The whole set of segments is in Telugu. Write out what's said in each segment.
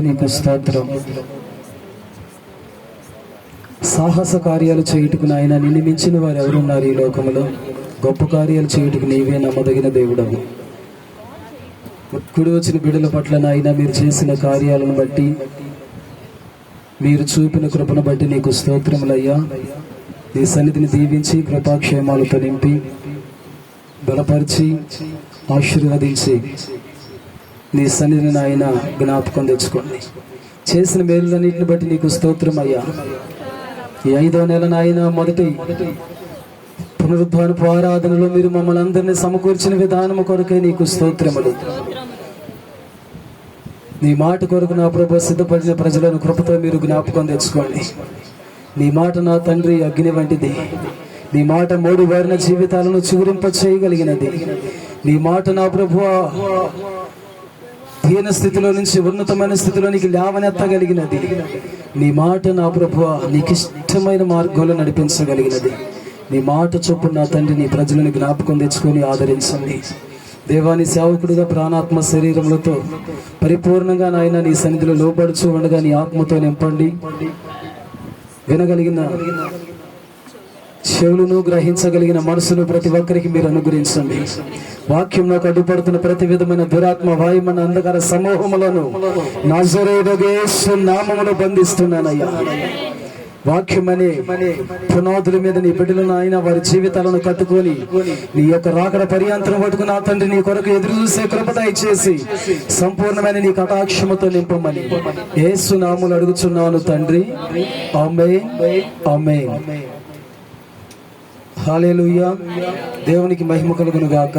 నీకు స్తోత్రం. సాహస కార్యాలు చేయుటకు నాయన నిన్ను మించిన వారు ఎవరున్నారు ఈ లోకంలో? గొప్ప కార్యాలు చేయుటకు నీవే నమ్మదగిన దేవుడవు. కుడి వచ్చిన బిడ్డల పట్ల నాయన మీరు చేసిన కార్యాలను బట్టి, మీరు చూపిన కృపను బట్టి నీకు స్తోత్రములయ్యా. నీ సన్నిధిని దీవించి కృపాక్షేమాలతో నింపి బలపరిచి ఆశీర్వదించి నీ సన్నిధిని నాయన జ్ఞాపకం తెచ్చుకోండి. చేసిన మేలులన్నింటిని బట్టి నీకు స్తోత్రం అయ్యా. ఈ 5వ నెల నాయన మొదటి పునరుద్ధానపు ఆరాధనలో మీరు మమ్మల్ని అందరినీ సమకూర్చిన విధానము కొరకే నీకు స్తోత్రములు. నీ మాట కొరకు నా ప్రభు సిద్ధపడిన ప్రజలను కృపతో మీరు జ్ఞాపకం తెచ్చుకోండి. నీ మాట నా తండ్రి అగ్ని వంటిది. నీ మాట 3 వారిన జీవితాలను చిగురింప చేయగలిగినది. నీ మాట నా ప్రభు హీన స్థితిలో నుంచి ఉన్నతమైన స్థితిలోనికి లేవనెత్తగలిగినది. నీ మాట నా ప్రభువా నీకు ఇష్టమైన మార్గంలో నడిపించగలిగినది. నీ మాట చొప్పున నా తండ్రి నీ ప్రజలను జ్ఞాపకం తెచ్చుకొని ఆదరించండి. దేవాని సేవకుడిగా ప్రాణాత్మ శరీరములతో పరిపూర్ణంగా నాయన నీ సన్నిధిలో లోబడుచు ఉండగా నీ ఆత్మతో నింపండి. వినగలిగిన చెవులను గ్రహించగలిగిన మనసును ప్రతి ఒక్కరికి మీరు అనుగ్రహించండి. వాక్యంలో అడ్డుపడుతున్న ప్రతి విధమైన దురాత్మ వాయుమన అంధకార సమూహములను నజరేయుడగు యేసు నామములో బంధిస్తున్నానయ్యా. వాక్యమనే పునాదుల మీద నీ బిడ్డలను ఆయన వారి జీవితాలను కట్టుకొని నీ యొక్క రాకడ పర్యాంతరం పట్టుకుని ఆ తండ్రి నీ కొరకు ఎదురు చూసే కృప దయచేసి సంపూర్ణమైన నీ కటాక్షముతో నింపమని యేసు నామములో అడుగుచున్నాను తండ్రి. ఆమేన్, ఆమేన్. హల్లెలూయా. దేవునికి మహిమ కలుగును గాక.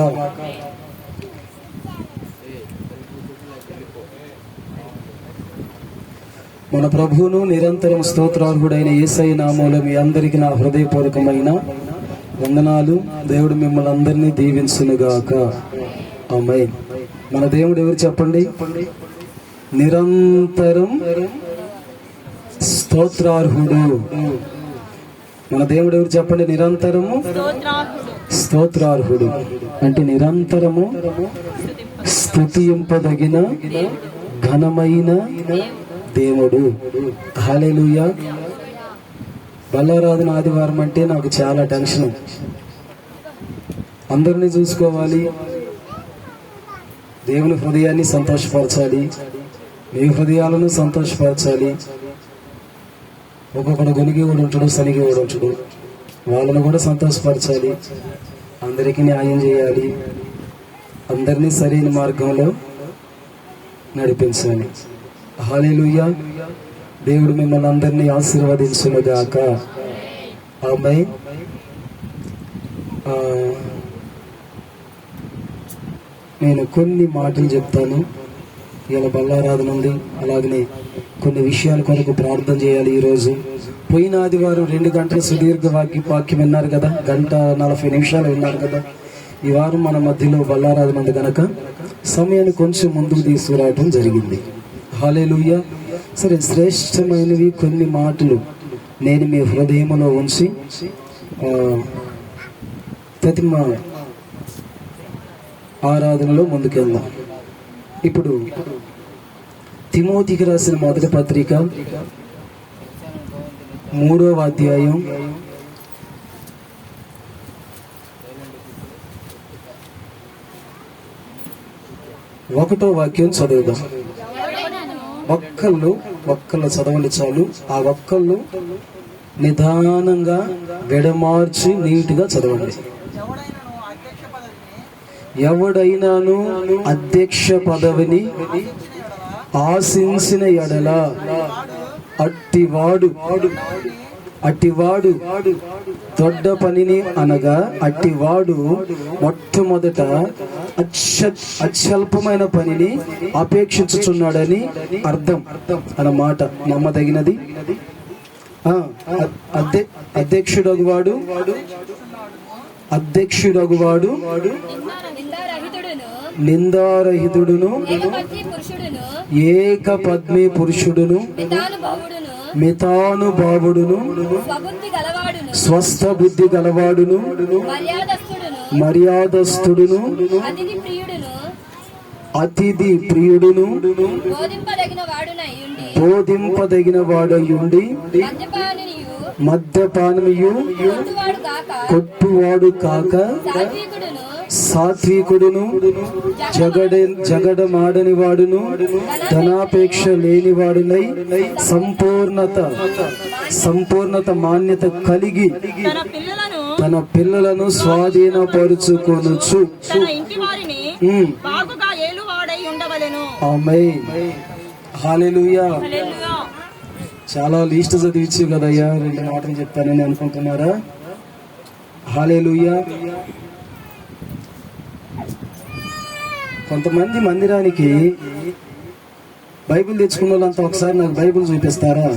మన ప్రభువును నిరంతరం స్తోత్రార్హుడైన యేసయ్య నామములో మీ అందరికీ నా హృదయపూర్వకమైన వందనాలు. దేవుడు మిమ్మల్ని అందరినీ దీవించును గాక. ఆమేన్. మన దేవుడు ఎవరు చెప్పండి? నిరంతరం స్తోత్రార్హుడు. మన దేవుడు ఎవరు చెప్పండి? నిరంతరము స్తోత్రార్హుడు. అంటే నిరంతరము స్తుతింపదగిన ఘనమైన దేవుడు. హల్లెలూయా. బల్లారాధన ఆదివారం అంటే నాకు చాలా టెన్షన్. అందరినీ చూసుకోవాలి, దేవుని హృదయాన్ని సంతోషపరచాలి, మీ హృదయాలను సంతోషపరచాలి. ఒక్కొక్కడు గొనిగి కూడా ఉంటాడు, సనిగి కూడా ఉంటాడు. వాళ్ళను కూడా సంతోషపరచాలి, అందరికీ న్యాయం చేయాలి, అందరినీ సరైన మార్గంలో నడిపించాలి. హల్లెలూయా. దేవుడు మిమ్మల్ని అందరినీ ఆశీర్వదించునుగాక. ఆమేన్. నేను కొన్ని మాటలు చెప్తాను. ఇలా బల్లారాధన ఉంది, అలాగనే కొన్ని విషయాల కొరకు ప్రార్థన చేయాలి. ఈరోజు పోయిన ఆదివారం 2 గంటల సుదీర్ఘ వాక్యం విన్నారు కదా, 1:40 విన్నారు కదా. ఈ వారం మన మధ్యలో బల్లారాధన ఉంది కనుక సమయాన్ని కొంచెం ముందుకు తీసుకురావడం జరిగింది. హల్లెలూయా. సరే, శ్రేష్టమైనవి కొన్ని మాటలు నేను మీ హృదయంలో ఉంచి ప్రతి ఆరాధనలో ముందుకెళ్దాం. ఇప్పుడు తిమోతికి రాసిన మొదటి పత్రిక 3వ అధ్యాయం 1వ వాక్యం చదువుదాం. ఒక్కళ్ళు చదవండి చాలు. ఆ ఒక్కళ్ళు నిదానంగా విడమార్చి నీట్గా చదవండి. ఎవడైనాను అధ్యక్ష పదవిని ఆశించిన ఎడల అట్టివాడు దొడ్డ పనిని అనగా అట్టివాడు మొట్టమొదట అత్యల్పమైన పనిని అపేక్షించుచున్నాడని అర్థం అన్నమాట. నమ్మదగినది. అధ్యక్షుడగువాడు నిందారహితుడును ఏకపత్ని పురుషుడును మితానుభావుడును స్వస్థ బుద్ధి గలవాడును మర్యాదస్తుడును అతిథి ప్రియుడును బోధింపదగిన వాడయుండి మద్యపానమియు కొట్టువాడు కాక సాత్వికుడును జగడమాడని వాడును ధనాపేక్ష లేని వాడునై సంపూర్ణత మాన్యత కలిగి తన పిల్లలను స్వాధీనపరుచుకొనుచు ఆమేన్. హల్లెలూయా. చాలా లీస్ట్ చదివించు కదయ్యా, 2 మాటలు చెప్తానని అనుకుంటున్నారా? హల్లెలూయా. కొంతమంది మందిరానికి బైబిల్ తెచ్చుకున్న వాళ్ళంతా ఒకసారి నాకు బైబిల్ చూపిస్తారా?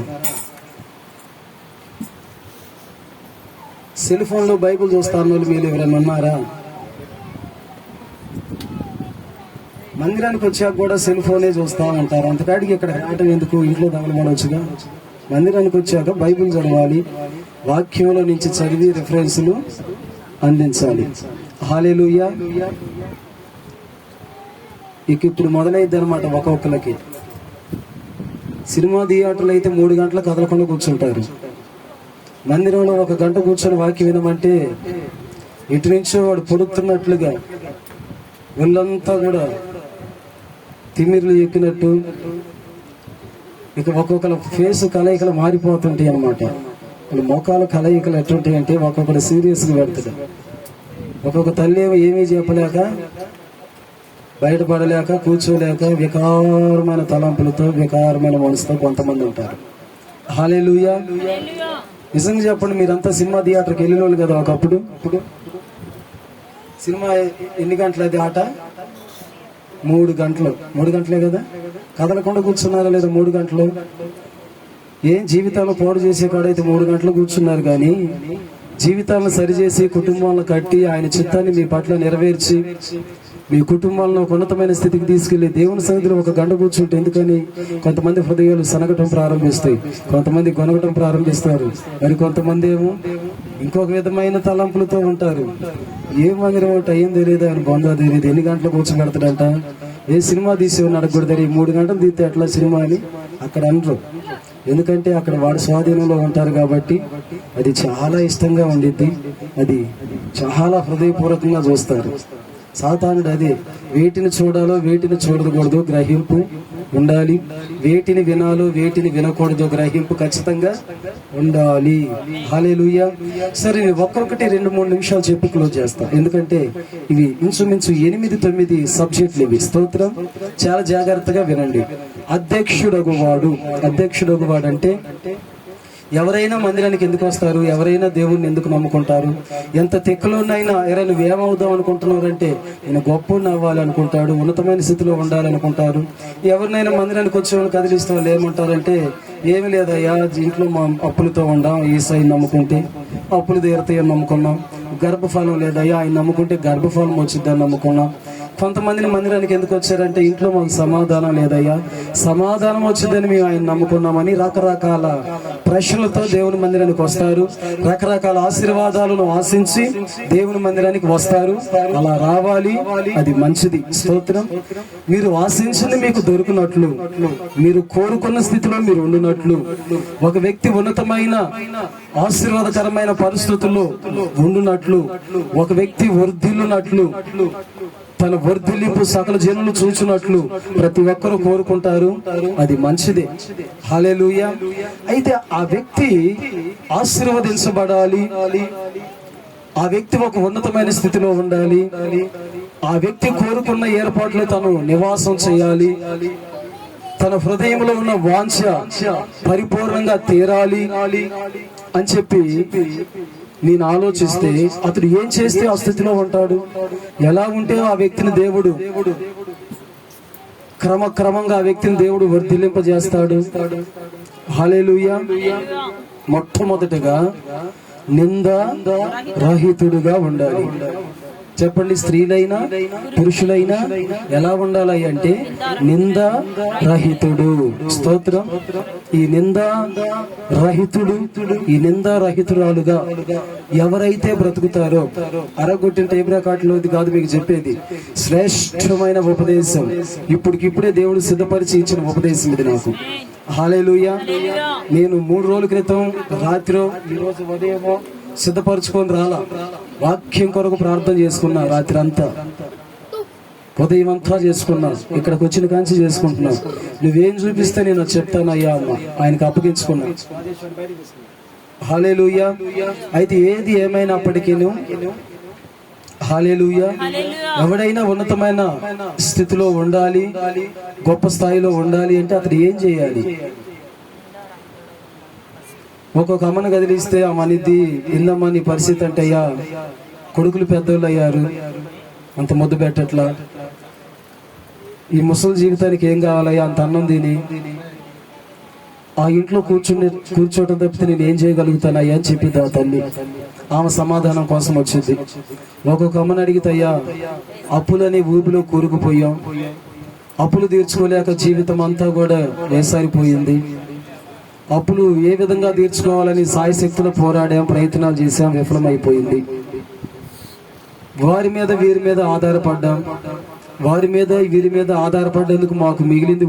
సెల్ ఫోన్ లో బైబిల్ చూస్తాను వాళ్ళు మీరు ఎవరైనా ఉన్నారా? మందిరానికి వచ్చాక కూడా సెల్ ఫోనే చూస్తా ఉంటారు. అంతకాడికి ఇక్కడ రావటం ఎందుకు? ఇంట్లో తగలబడవచ్చుగా. మందిరానికి వచ్చాక బైబిల్ చదవాలి, వాక్యంలో నుంచి చదివి రిఫరెన్స్లు అందించాలి. హల్లెలూయా. ఇక ఇప్పుడు మొదలైద్ది అనమాట. ఒక్కొక్కరికి సినిమా థియేటర్లు అయితే 3 గంటలు కదలకుండా కూర్చుంటారు. మందిరంలో 1 గంట కూర్చొని వాక్యం వినమంటే ఇటు నుంచో వాడు పొడుతున్నట్లుగా ఒళ్ళంతా కూడా తిమ్మిర్లు ఎక్కినట్టు ఇక ఒక్కొక్కరు ఫేస్ కలయికలు మారిపోతుంటాయి అనమాట. మోకాల కలయికలు ఎట్లుంటాయి అంటే ఒక్కొక్కరు సీరియస్గా పెడతాడు. ఒక్కొక్క తల్లి ఏమీ చెప్పలేక, బయటపడలేక, కూర్చోలేక వికారమైన తలంపులతో, వికారమైన మనసుతో కొంతమంది ఉంటారు. హల్లెలూయా. నిజంగా చెప్పండి, మీరంతా సినిమా థియేటర్కి వెళ్ళిన వాళ్ళు కదా ఒకప్పుడు. సినిమా ఎన్ని గంటలది ఆట? 3 గంటలు. 3 గంటలే కదా. కదలకుండా కూర్చున్నారా లేదా 3 గంటలు? ఏం జీవితాలు పాడు చేసే కాడైతే 3 గంటలు కూర్చున్నారు, కానీ జీవితాలను సరిచేసి కుటుంబాలను కట్టి ఆయన చిత్తాన్ని మీ పట్ల నెరవేర్చి మీ కుటుంబాలను ఒక ఉన్నతమైన స్థితికి తీసుకెళ్లి దేవుని సన్నిధిలో 1 గంట కూర్చుంటే ఎందుకని కొంతమంది హృదయాలు సనగటం ప్రారంభిస్తాయి, కొంతమంది గొనగటం ప్రారంభిస్తారు, మరి కొంతమంది ఏమో ఇంకొక విధమైన తలంపులతో ఉంటారు. ఏ మందిరం ఒకటి అయ్యేం తెలియదు, ఆయన బంధువు తెలియదు, ఎన్ని గంటలు కూర్చోబెడతాడంట. ఏ సినిమా తీసి ఉన్నాడు కూడా తెలియదు. 3 గంటలు తీస్తే ఎట్లా సినిమా అని అక్కడ అనరు. ఎందుకంటే అక్కడ వాడి స్వాధీనంలో ఉంటారు కాబట్టి అది చాలా ఇష్టంగా ఉండిద్ది, అది చాలా హృదయపూర్వకంగా చూస్తారు. సాతానుడు అదే, వేటిని చూడాలో వేటిని చూడకూడదు గ్రహింపు ఉండాలి, వేటిని వినాలో వేటిని వినకూడదు గ్రహింపు ఖచ్చితంగా ఉండాలి. హల్లెలూయా. సరే, ఒక్కొక్కటి 2-3 నిమిషాలు చెప్పి క్లోజ్ చేస్తాం, ఎందుకంటే ఇవి ఇంచుమించు 8-9 సబ్జెక్టులు ఇవి. స్తోత్రం. చాలా జాగ్రత్తగా వినండి. అధ్యక్షుడగువాడు అంటే ఎవరైనా మందిరానికి ఎందుకు వస్తారు? ఎవరైనా దేవుణ్ణి ఎందుకు నమ్ముకుంటారు? ఎంత తెక్కులోనైనా ఎవరైనా నువ్వేమవుదాం అనుకుంటున్నారంటే నేను గొప్పని అవ్వాలి అనుకుంటాడు, ఉన్నతమైన స్థితిలో ఉండాలనుకుంటారు. ఎవరినైనా మందిరానికి వచ్చేవాళ్ళు కదిలిస్తే వాళ్ళు ఏమంటారంటే ఏమి లేదయ్యా, ఇంట్లో మా అప్పులతో ఉండాం, ఈసాయి నమ్ముకుంటే అప్పులు తీరుతాయని నమ్ముకున్నాం. గర్భఫలం లేదయ్యా, ఆయన నమ్ముకుంటే గర్భఫలం వచ్చిద్దని నమ్ముకున్నాం. కొంతమందిని మందిరానికి ఎందుకు వచ్చారంటే ఇంట్లో మాకు సమాధానం లేదయ్యా, సమాధానం వచ్చిందని మేము ఆయన నమ్ముకున్నామని రకరకాల ప్రశ్నలతో దేవుని మందిరానికి వస్తారు. రకరకాల ఆశీర్వాదాలను ఆశించి దేవుని మందిరానికి వస్తారు. అలా రావాలి, అది మంచిది. స్తోత్రం. మీరు ఆశించింది మీకు దొరికినట్లు, మీరు కోరుకున్న స్థితిలో మీరు ఉండినట్లు, ఒక వ్యక్తి ఉన్నతమైన ఆశీర్వాదకరమైన పరిస్థితుల్లో ఉండునట్లు, ఒక వ్యక్తి వర్ధిల్లునట్లు, తన వర్ధిల్లింపు సకల జనులు చూచినట్లు ప్రతి ఒక్కరూ కోరుకుంటారు, అది మంచిదే. హల్లెలూయా. అయితే ఆ వ్యక్తి ఆశీర్వదించబడాలి, ఆ వ్యక్తి ఒక ఉన్నతమైన స్థితిలో ఉండాలి, ఆ వ్యక్తి కోరుకున్న ఏర్పాట్లు తను నివాసం చేయాలి, తన హృదయంలో ఉన్న వాంఛ పరిపూర్ణంగా తీరాలి అని చెప్పి నేను ఆలోచిస్తే అతడు ఏం చేస్తే ఆ స్థితిలో ఉంటాడు? ఎలా ఉంటే ఆ వ్యక్తిని దేవుడు క్రమంగా ఆ వ్యక్తిని దేవుడు వర్ధిల్లింపజేస్తాడు. హల్లెలూయా. మొట్టమొదటిగా నింద రహితుడుగా ఉండాలి. చెప్పండి, స్త్రీలైనా పురుషులైనా ఎలా ఉండాలి అంటే నింద రహితుడు. స్తోత్రం. ఈ నింద రహితుడు, ఈ నింద రహితురాలుగా ఎవరైతే బ్రతుకుతారో, అరగొట్టిన టేబ్రాకాట్లోది కాదు మీకు చెప్పేది, శ్రేష్టమైన ఉపదేశం. ఇప్పుడే దేవుడు సిద్ధపరిచి ఇచ్చిన ఉపదేశం ఇది నాకు. హల్లెలూయా. నేను 3 రోజుల క్రితం రాత్రి, ఈరోజు ఉదయమో సిద్ధపరచుకొని రాలా, వాక్యం కొరకు ప్రార్థన చేసుకున్నా. రాత్రి అంతా, ఉదయం అంతా చేసుకున్నా. ఇక్కడికి వచ్చిన కాంచి చేసుకుంటున్నా. నువ్వేం చూపిస్తే నేను చెప్తానయ్యా అమ్మ, ఆయనకు అప్పగించుకున్నా. హల్లెలూయా. అయితే ఏది ఏమైనప్పటికీ, హల్లెలూయా, ఎవడైనా ఉన్నతమైన స్థితిలో ఉండాలి, గొప్ప స్థాయిలో ఉండాలి అంటే అతడు ఏం చేయాలి? ఒక్కొక్క అమ్మను కదిలిస్తే ఆ మనిద్ది, ఇందమ్మా నీ పరిస్థితి అంటే, అయ్యా కొడుకులు పెద్దోళ్ళు అయ్యారు, అంత ముద్దు పెట్టట్లా, ఈ ముసలి జీవితానికి ఏం కావాలయ్యా, అంత అన్నం తిని ఆ ఇంట్లో కూర్చోవటం తప్పితే నేను ఏం చేయగలుగుతానయ్యా అని చెప్పింది ఆ తల్లి. ఆమె సమాధానం కోసం వచ్చింది. ఒక్కొక్క అమ్మని అడిగితే, అయ్యా అప్పులని ఊపిలో కూరుకుపోయాం, అప్పులు తీర్చుకోలేక జీవితం అంతా కూడా వేసారిపోయింది, అప్పులు ఏ విధంగా తీర్చుకోవాలని సాయశక్తులు పోరాడాం, ప్రయత్నాలు చేశాం, విఫలమైపోయింది. వారి మీద వీరి మీద ఆధారపడ్డాం, వారి మీద వీరి మీద ఆధారపడేందుకు మాకు మిగిలింది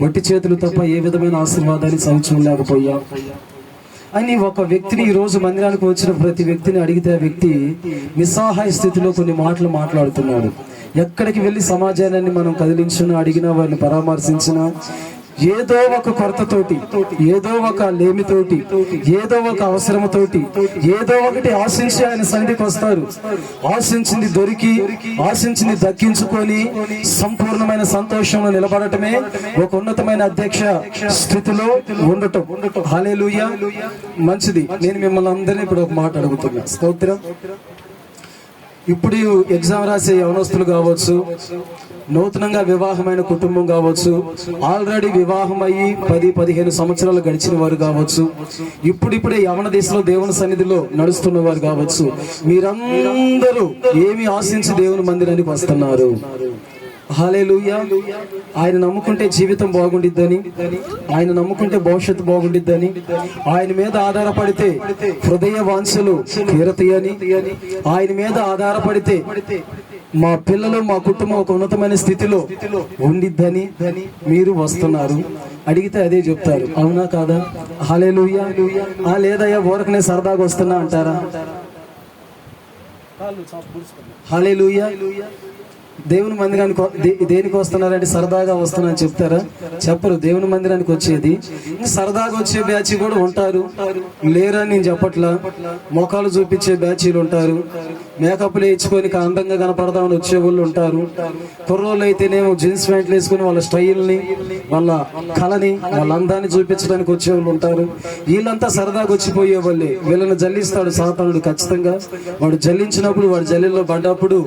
ఒట్టి చేతులు తప్ప ఏ విధమైన ఆశీర్వాదాన్ని సంచలేకపోయాం అని ఒక వ్యక్తిని, ఈ రోజు మందిరానికి వచ్చిన ప్రతి వ్యక్తిని అడిగితే ఆ వ్యక్తి నిస్సహాయ స్థితిలో కొన్ని మాటలు మాట్లాడుతున్నాడు. ఎక్కడికి వెళ్ళి సమాజాన్ని మనం కదిలించినా, అడిగినా, వారిని పరామర్శించినా ఏదో ఒక కొరతతోటి, ఏదో ఒక లేమితోటి, ఏదో ఒక అవసరముతోటి, ఏదో ఒకటి ఆశించి ఆయన సన్నిధికి వస్తారు. ఆశించింది దొరికి, ఆశించింది దక్కించుకొని సంపూర్ణమైన సంతోషంలో నిలబడటమే ఒక ఉన్నతమైన అధ్యక్ష స్థితిలో ఉండటం. హల్లెలూయా. మంచిది. నేను మిమ్మల్ని అందరినీ ఇప్పుడు ఒక మాట అడుగుతున్నా. స్తోత్రం. ఇప్పుడు ఎగ్జామ్ రాసే యవనస్తులు కావచ్చు, నూతనంగా వివాహమైన కుటుంబం కావచ్చు, ఆల్రెడీ వివాహం అయ్యి 10-15 సంవత్సరాలు గడిచిన వారు కావచ్చు, ఇప్పుడిప్పుడే యవన దిశలో దేవుని సన్నిధిలో నడుస్తున్న వారు కావచ్చు, మీరందరూ ఏమి ఆశించి దేవుని మందిరానికి వస్తున్నారు? హల్లెలూయా. ఆయన నమ్ముకుంటే జీవితం బాగుండిద్దని, ఆయన నమ్ముకుంటే భవిష్యత్తు బాగుండిద్దని, ఆయన మీద ఆధారపడితే హృదయ వాంఛలు తీరతాయని, ఆయన మీద ఆధారపడితే మా పిల్లలు, మా కుటుంబం ఒక ఉన్నతమైన స్థితిలో ఉండిద్దని మీరు వస్తున్నారు. అడిగితే అదే చెప్తారు. అవునా కాదా? హల్లెలూయా. లేదయ్యా ఊరకనే సరదాగా వస్తున్నా అంటారా? హల్లెలూయా. దేవుని మందిరానికి దేనికి వస్తున్నారంటే సరదాగా వస్తున్నారని చెప్తారా? చెప్పరు. దేవుని మందిరానికి వచ్చేది సరదాగా వచ్చే బ్యాచ్ కూడా ఉంటారు, లేరని నేను చెప్పట్లా. మొఖాలు చూపించే బ్యాచీలు ఉంటారు, మేకప్లు వేయించుకొని అందంగా కనపడదామని వచ్చే వాళ్ళు ఉంటారు. కుర్రోళ్ళు అయితేనేమో జీన్స్ ప్యాంట్లు వేసుకుని వాళ్ళ స్టైల్ని, వాళ్ళ కళని, వాళ్ళ అందాన్ని చూపించడానికి వచ్చేవాళ్ళు ఉంటారు. వీళ్ళంతా సరదాగా వచ్చిపోయే వాళ్ళే. వీళ్ళని జల్లిస్తాడు సాతానుడు ఖచ్చితంగా. వాడు జల్లించినప్పుడు, వాడు జల్లిలో పడ్డప్పుడు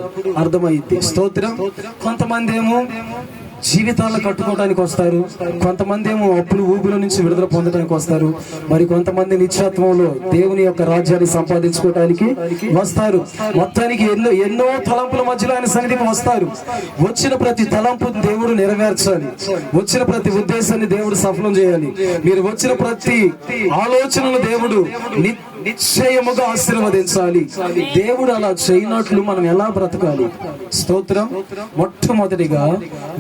అర్థమైంది. స్తోత్రం. కొంతమంది ఏమో జీవితాలను కట్టుకోవడానికి వస్తారు, కొంతమంది ఏమో అప్పులు ఊబుల నుంచి విడుదల పొందడానికి వస్తారు, మరి కొంతమంది నిత్యత్వంలో దేవుని యొక్క రాజ్యాన్ని సంపాదించుకోవడానికి వస్తారు. మొత్తానికి ఎన్నో తలంపుల మధ్యలో ఆయన సన్నిధికి వస్తారు. వచ్చిన ప్రతి తలంపు దేవుడు నెరవేర్చాలి, వచ్చిన ప్రతి ఉద్దేశాన్ని దేవుడు సఫలం చేయాలి. మీరు వచ్చిన ప్రతి ఆలోచనను దేవుడు నిశ్చయముగా ఆశీర్వదించాలి. దేవుడు అలా చేయనట్లు మనం ఎలా బ్రతకాలి? స్తోత్రం. మొట్టమొదటిగా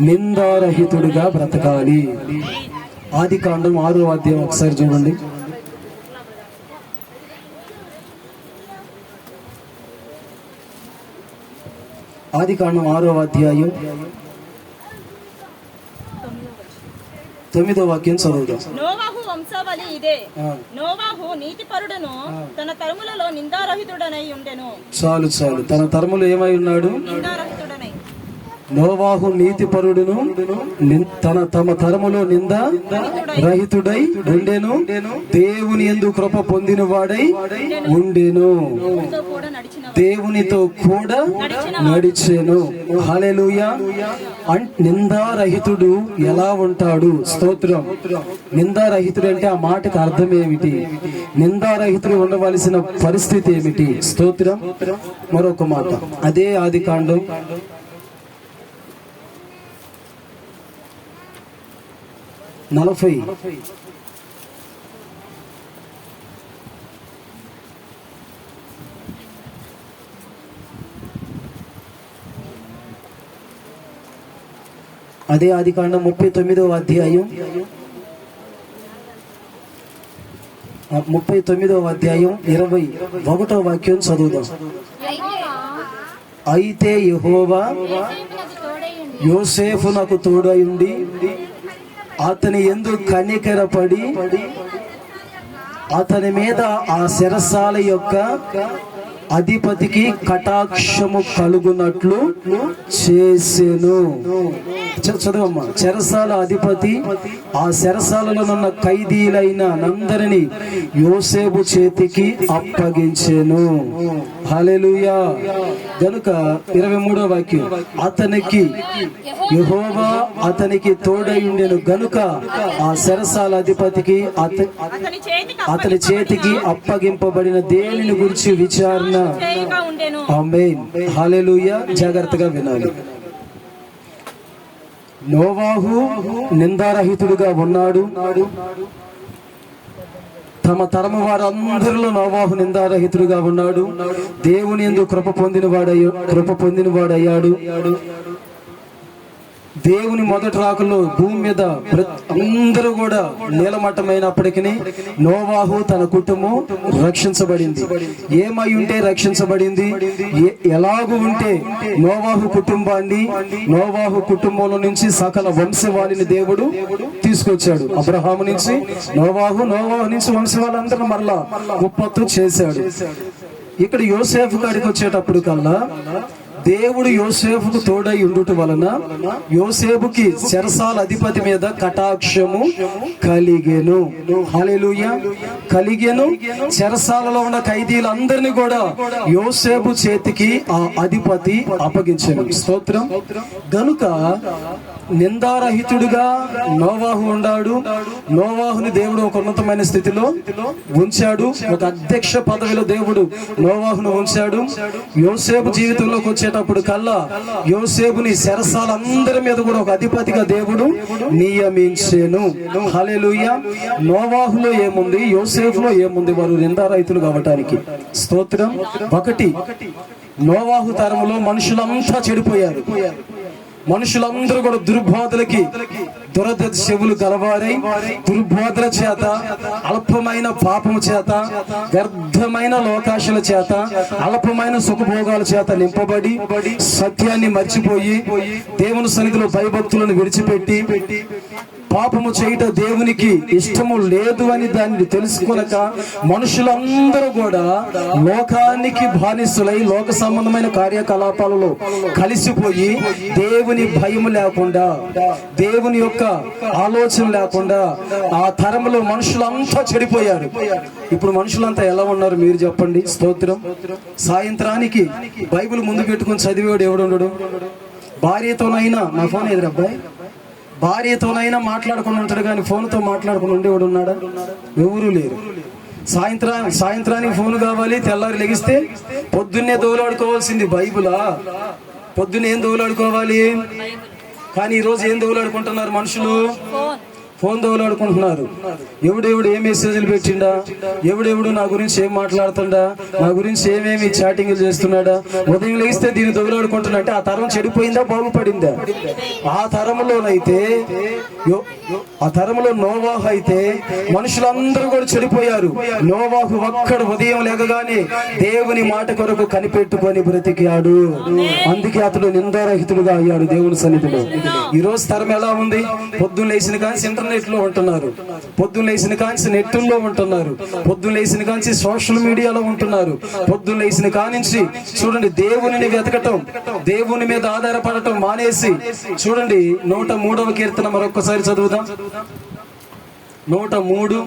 నిందారహితుడిగా బ్రతకాలి. ఆదికాండం 6వ అధ్యాయం ఒకసారి చూడండి. ఆదికాండం 6వ అధ్యాయం 9వ వాక్యం చదువుదాం. నోవాహు వంశావళి ఇదే. నోవాహు నీతిపరుడును తన తరములలో నిందారహితుడనై ఉండెను. చాలు. తన తరములు ఏమై ఉన్నాడు? నిందారహితుడనై. నోవాహు నీతిపరుడును తమ తరములో నింద రహితుడై ఉండెను, దేవుని యందు కృప పొందిన వాడై ఉండెను, దేవునితో కూడా నడిచెను. హల్లెలూయా. నిందారహితుడు ఎలా ఉంటాడు? స్తోత్రం. నిందారహితుడు అంటే ఆ మాటకు అర్థం ఏమిటి? నిందారహితుడు ఉండవలసిన పరిస్థితి ఏమిటి? స్తోత్రం. మరొక మాట, అదే ఆదికాండం 40 అదే ఆదికాండం 39వ అధ్యాయం 21వ వాక్యం చదువుదాం. అయితే యెహోవా యోసేపునకు తోడై ఉండి అతని యందు కనికరపడి అతని మీద ఆ చెరసాల యొక్క అధిపతికి కటాక్షము కలుగునట్లు చేసెను. చదవమ్మా. చెరసాల అధిపతి ఆ చెరసాలలో ఉన్న ఖైదీలైన అందరినీ యోసేపు చేతికి అప్పగించెను. హల్లెలూయా. గనుక 23వ వాక్యం, అతనికి యెహోవా అతనికి తోడై ఉండెను గనుక ఆ చెరసాల అధిపతికి అతని చేతికి అప్పగింపబడిన దేనిని గురించి విచారణ. ఆమేన్. హల్లెలూయా. జాగ్రత్తగా వినాలి. నోవాహు నిందారహితుడుగా ఉన్నాడు. తమ తరము వారందరిలో నోవాహు నిందారహితుడుగా ఉన్నాడు. దేవుని యందు కృప పొందినవాడయ్యాడు. దేవుని మొదటి రాకల్లో భూమి మీద అందరూ కూడా నీలమట్టమైనప్పటికీ నోవాహు తన కుటుంబం రక్షించబడింది. ఏమై ఉంటే రక్షించబడింది? ఎలాగూ ఉంటే నోవాహు కుటుంబాన్ని, నోవాహు కుటుంబంలో నుంచి సకల వంశవాళిని దేవుడు తీసుకొచ్చాడు. అబ్రహాము నుంచి నోవాహు నుంచి వంశవాళ్ళందరూ మరలా ఉత్పత్తి చేశాడు. ఇక్కడ యోసేపు కాడికి వచ్చేటప్పుడు కల్లా దేవుడు యోసేపుకు తోడై ఉండుట వలన యోసేపుకి చెరసాల అధిపతి మీద కటాక్షము కలిగెను. హల్లెలూయా. కలిగెను. చెరసాలలో ఉన్న ఖైదీలందరినీ కూడా యోసేపు చేతికి ఆ అధిపతి అప్పగించెను. స్తోత్రం. గనుక నిందారహితుడుగా నోవాహు ఉన్నాడు. నోవాహుని దేవుడు ఒక ఉన్నతమైన స్థితిలో ఉంచాడు. ఒక అధ్యక్ష పదవిలో దేవుడు నోవాహును ఉంచాడు. యోసేపు జీవితంలోకి వచ్చేటప్పుడు కల్లా యోసేపుని చెరసాలందరి మీద కూడా ఒక అధిపతిగా దేవుడు నియమించెను. హల్లెలూయా. నోవాహులో ఏముంది, యోసేపులో ఏముంది? వారు నిందారహితులు కావటానికి. స్తోత్రం. ఒకటి, నోవాహు తరములో మనుషులంతా చెడిపోయారు. మనుషులందరూ కూడా దుర్బోధలకి దురదృశ్యములు గలవారై దుర్బోధల చేత, అల్పమైన పాపము చేత, వ్యర్థమైన లోకాశల చేత, అల్పమైన సుఖభోగాల చేత నింపబడి సత్యాన్ని మర్చిపోయి దేవుని సన్నిధిలో భయభక్తులను విడిచిపెట్టి పాపము చేయట దేవునికి ఇష్టము లేదు అని దాన్ని తెలుసుకొనక మనుషులందరూ కూడా లోకానికి బానిసులై లోక సంబంధమైన కార్యకలాపాలలో కలిసిపోయి దేవుని భయం లేకుండా, దేవుని యొక్క ఆలోచన లేకుండా ఆ తరంలో మనుషులంతా చెడిపోయారు. ఇప్పుడు మనుషులంతా ఎలా ఉన్నారు మీరు చెప్పండి? స్తోత్రం. సాయంత్రానికి బైబిల్ ముందు పెట్టుకుని చదివేవాడు ఎవడుండడు? భార్యతోనైనా, నా ఫోన్ ఎదురు అబ్బాయి, భార్యతోనైనా మాట్లాడుకుని ఉంటాడు కానీ ఫోన్తో మాట్లాడుకుని ఉండేవాడు ఉన్నాడా? ఎవరూ లేరు. సాయంత్రానికి ఫోన్ కావాలి, తెల్లారి లెగిస్తే పొద్దున్నే దోలాడుకోవాల్సింది బైబిలా? పొద్దున్నే ఏం దోలాడుకోవాలి? కానీ ఈరోజు ఏం దోలాడుకుంటున్నారు మనుషులు? ఫోన్ దోలాడుకుంటున్నారు. ఎవడెవడు ఏ మెసేజ్లు పెట్టిండా, ఎవడెవడు నా గురించి ఏం మాట్లాడుతుండా, నా గురించి ఏమేమి చాటింగ్లు చేస్తున్నాడా, ఉదయం లేస్తే దీన్ని దోలాడుకుంటున్నా అంటే ఆ తరం చెడిపోయిందా బాగుపడిందా? ఆ తరంలోనైతే, ఆ తరంలో నోవాహు అయితే మనుషులందరూ కూడా చెడిపోయారు. నోవాహు ఒక్కడు ఉదయం లేకగానే దేవుని మాట కొరకు కనిపెట్టుకొని బ్రతికాడు. అందుకే అతడు నిందారహితుడుగా అయ్యాడు దేవుని సన్నిధిలో. ఈ రోజు తరం ఎలా ఉంది? పొద్దున్న లేచిన కానీ ఇంటర్నెట్ లో ఉంటున్నారు, పొద్దున్న లేచిన కాంచి నెట్టుల్లో ఉంటున్నారు, పొద్దున్న లేచిన కాంచి సోషల్ మీడియాలో ఉంటున్నారు, పొద్దున్న లేచిన కానించి చూడండి దేవుని వెతకటం, దేవుని మీద ఆధారపడటం మానేసి చూడండి 103వ కీర్తన మరొకసారి చదువుదాం. 103.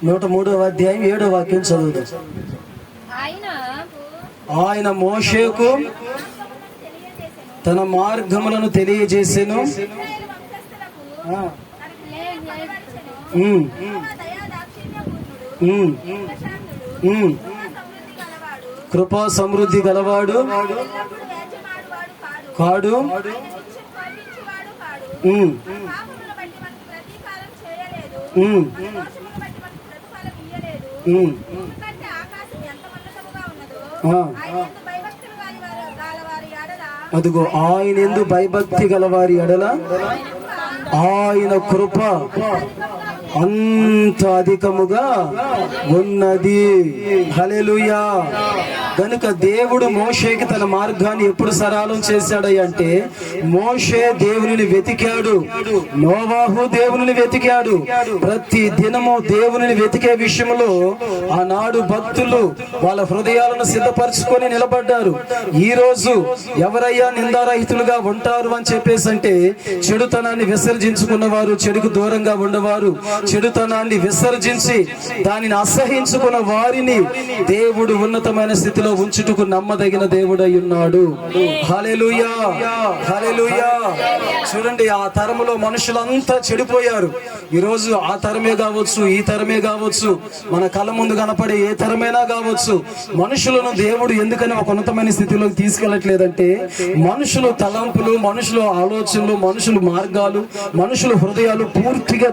నూట 3వ అధ్యాయం 7వ వాక్యం చదువుదాం. ఆయన మోషేకు తన మార్గములను తెలియజేసెను. కృపా సమృద్ధి గలవాడు కాడు. అదిగో ఆయన యందు భయభక్తి గలవారి ఎడల ఆయన కృప అంత అధికముగా ఉన్నది. హల్లెలూయా. గనుక దేవుడు మోషేకి తన మార్గాన్ని ఎప్పుడు సరళం చేశాడంటే, మోషే దేవునిని వెతికాడు, నోవాహు దేవునిని వెతికాడు. ప్రతి దినము దేవునిని వెతికే విషయంలో ఆనాడు భక్తులు వాళ్ళ హృదయాలను సిద్ధపరచుకొని నిలబడ్డారు. ఈ రోజు ఎవరయ్యా నిందారహితులుగా ఉంటారు అని చెప్పేసి అంటే, చెడుతనాన్ని విసర్జించుకున్నవారు, చెడుకు దూరంగా ఉండవారు, చెడుతనాన్ని విసర్జించి దానిని అసహించుకున్న వారిని దేవుడు ఉన్నతమైన స్థితిలో ఉంచుటకు నమ్మదగిన దేవుడై ఉన్నాడు. హల్లెలూయా, హల్లెలూయా. చూడండి, ఆ తరములో మనుషులంతా చెడిపోయారు. ఈరోజు ఆ తరమే కావచ్చు, ఈ తరమే కావచ్చు, మన కళ్ళ ముందు కనపడే ఏ తరమైనా కావచ్చు, మనుషులను దేవుడు ఎందుకని ఒక ఉన్నతమైన స్థితిలోకి తీసుకెళ్ళట్లేదంటే, మనుషులు తలంపులు, మనుషుల ఆలోచనలు, మనుషుల మార్గాలు, మనుషుల హృదయాలు పూర్తిగా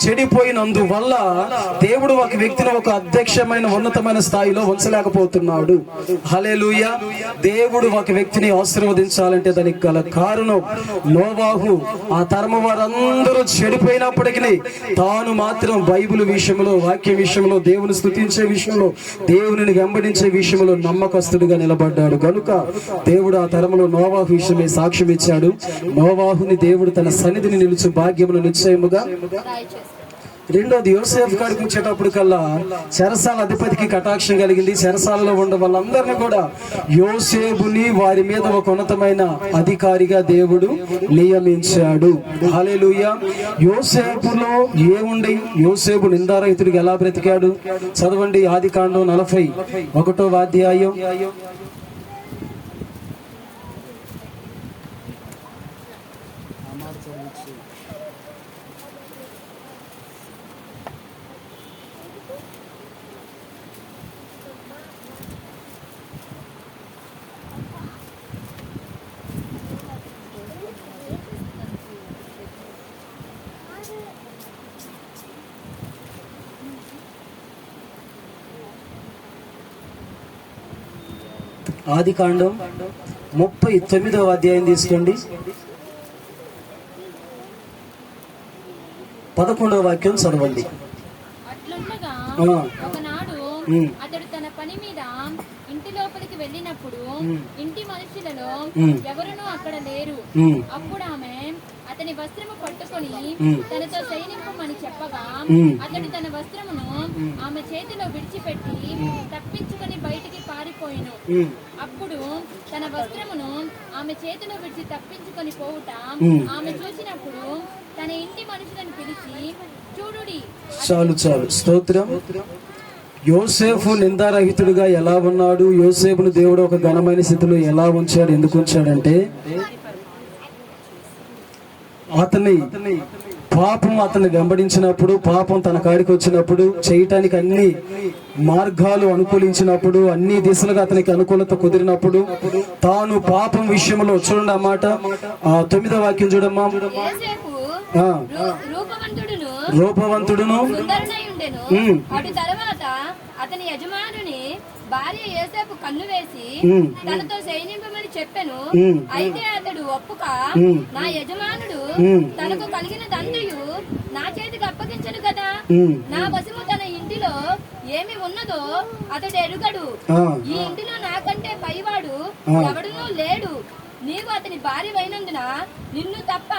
చెడిపోయినందువల్ల దేవుడు ఒక వ్యక్తిని ఒక అధ్యక్షమైన ఉన్నతమైన స్థాయిలో ఉంచలేకపోతున్నాడు. హల్లెలూయా. దేవుడు ఒక వ్యక్తిని ఆశీర్వదించాలంటే దానికి గల కారణం, నోవాహు ఆ తరము వారందరూ చెడిపోయినప్పటికీ తాను మాత్రం బైబిల్ విషయంలో, వాక్య విషయంలో, దేవుని స్తుతించే విషయంలో, దేవుని వెంబడించే విషయంలో నమ్మకస్తుడిగా నిలబడ్డాడు. కనుక దేవుడు ఆ తరములో నోవాహు విషయమే సాక్ష్యం ఇచ్చాడు. నోవాహుని దేవుడు తన సన్నిధిని నిలుచు భాగ్యమును నిశ్చయముగా. రెండోది, యోసేపు కాడికి వచ్చేటప్పుడు కల్లా చెరసాల అధిపతికి కటాక్షం కలిగింది. చెరసాలలో ఉన్న వాళ్ళందరినీ కూడా యోసేపుని వారి మీద ఒక ఉన్నతమైన అధికారిగా దేవుడు నియమించాడు. హల్లెలూయా. యోసేపులో ఏముండి యోసేపు నిందారహితుడికి ఎలా బ్రతికాడు? చదవండి, ఆదికాండం 41వ అధ్యాయం. ఆదికాండం 39వ అధ్యాయం తీసుకోండి. 11వ వాక్యం చదవండి. అతడు తన పని మీద ఇంటి లోపలికి వెళ్ళినప్పుడు ఇంటి మనుషులలో ఎవరునూ అక్కడ లేరు. అప్పుడు ఆమె అతని వస్త్రము పట్టుకొని తనతో సైనింపమని చెప్పగా అతడు తన వస్త్రమును ఆమె చేతిలో విడిచిపెట్టి తప్పించుకొని బయటికి పారిపోయిను. అప్పుడు తన వస్త్రమును ఆమె చేతిలో విడిచి తప్పించుకొని పోవుట ఆమె చూసినప్పుడు తన ఇంటి మనుషులను పిలిచి, చూడుడి. చాలు స్తోత్రం. యోసేపు నిందారహితుడిగా ఎలా ఉన్నాడు? యోసేపును దేవుడు ఒక ఘనమైన స్థితిలో ఎలా ఉంచాడు? ఎందుకు ఉంచాడంటే, అతని పాపం అతన్ని వెంబడించినప్పుడు, పాపం తన కాడికి వచ్చినప్పుడు, చేయటానికి అన్ని మార్గాలు అనుకూలించినప్పుడు, అన్ని దిశలుగా అతనికి అనుకూలత కుదిరినప్పుడు, తాను పాపం విషయంలో చూడండి ఆ మాట 9వ వాక్యం చూడమ్మా. యోసేపు రూపవంతుడును సుందరుడై ఉండెను. అటు తర్వాత అతని యజమానుని భార్య యోసేపు కన్ను వేసి తనతో సైనింపమని చెప్పెను. అయితే అతడు ఒప్పుక, నా యజమానుడు తనకు కలిగినదంతయు నా చేతికి అప్పగించను కదా, నా వశము తన ఇంటిలో ఏమి ఉన్నదో అతడు ఎరుగడు. ఈ ఇంటిలో నాకంటే పైవాడు ఎవడునూ లేడు. నీవు అతని భార్య అయినందున నిన్ను తప్ప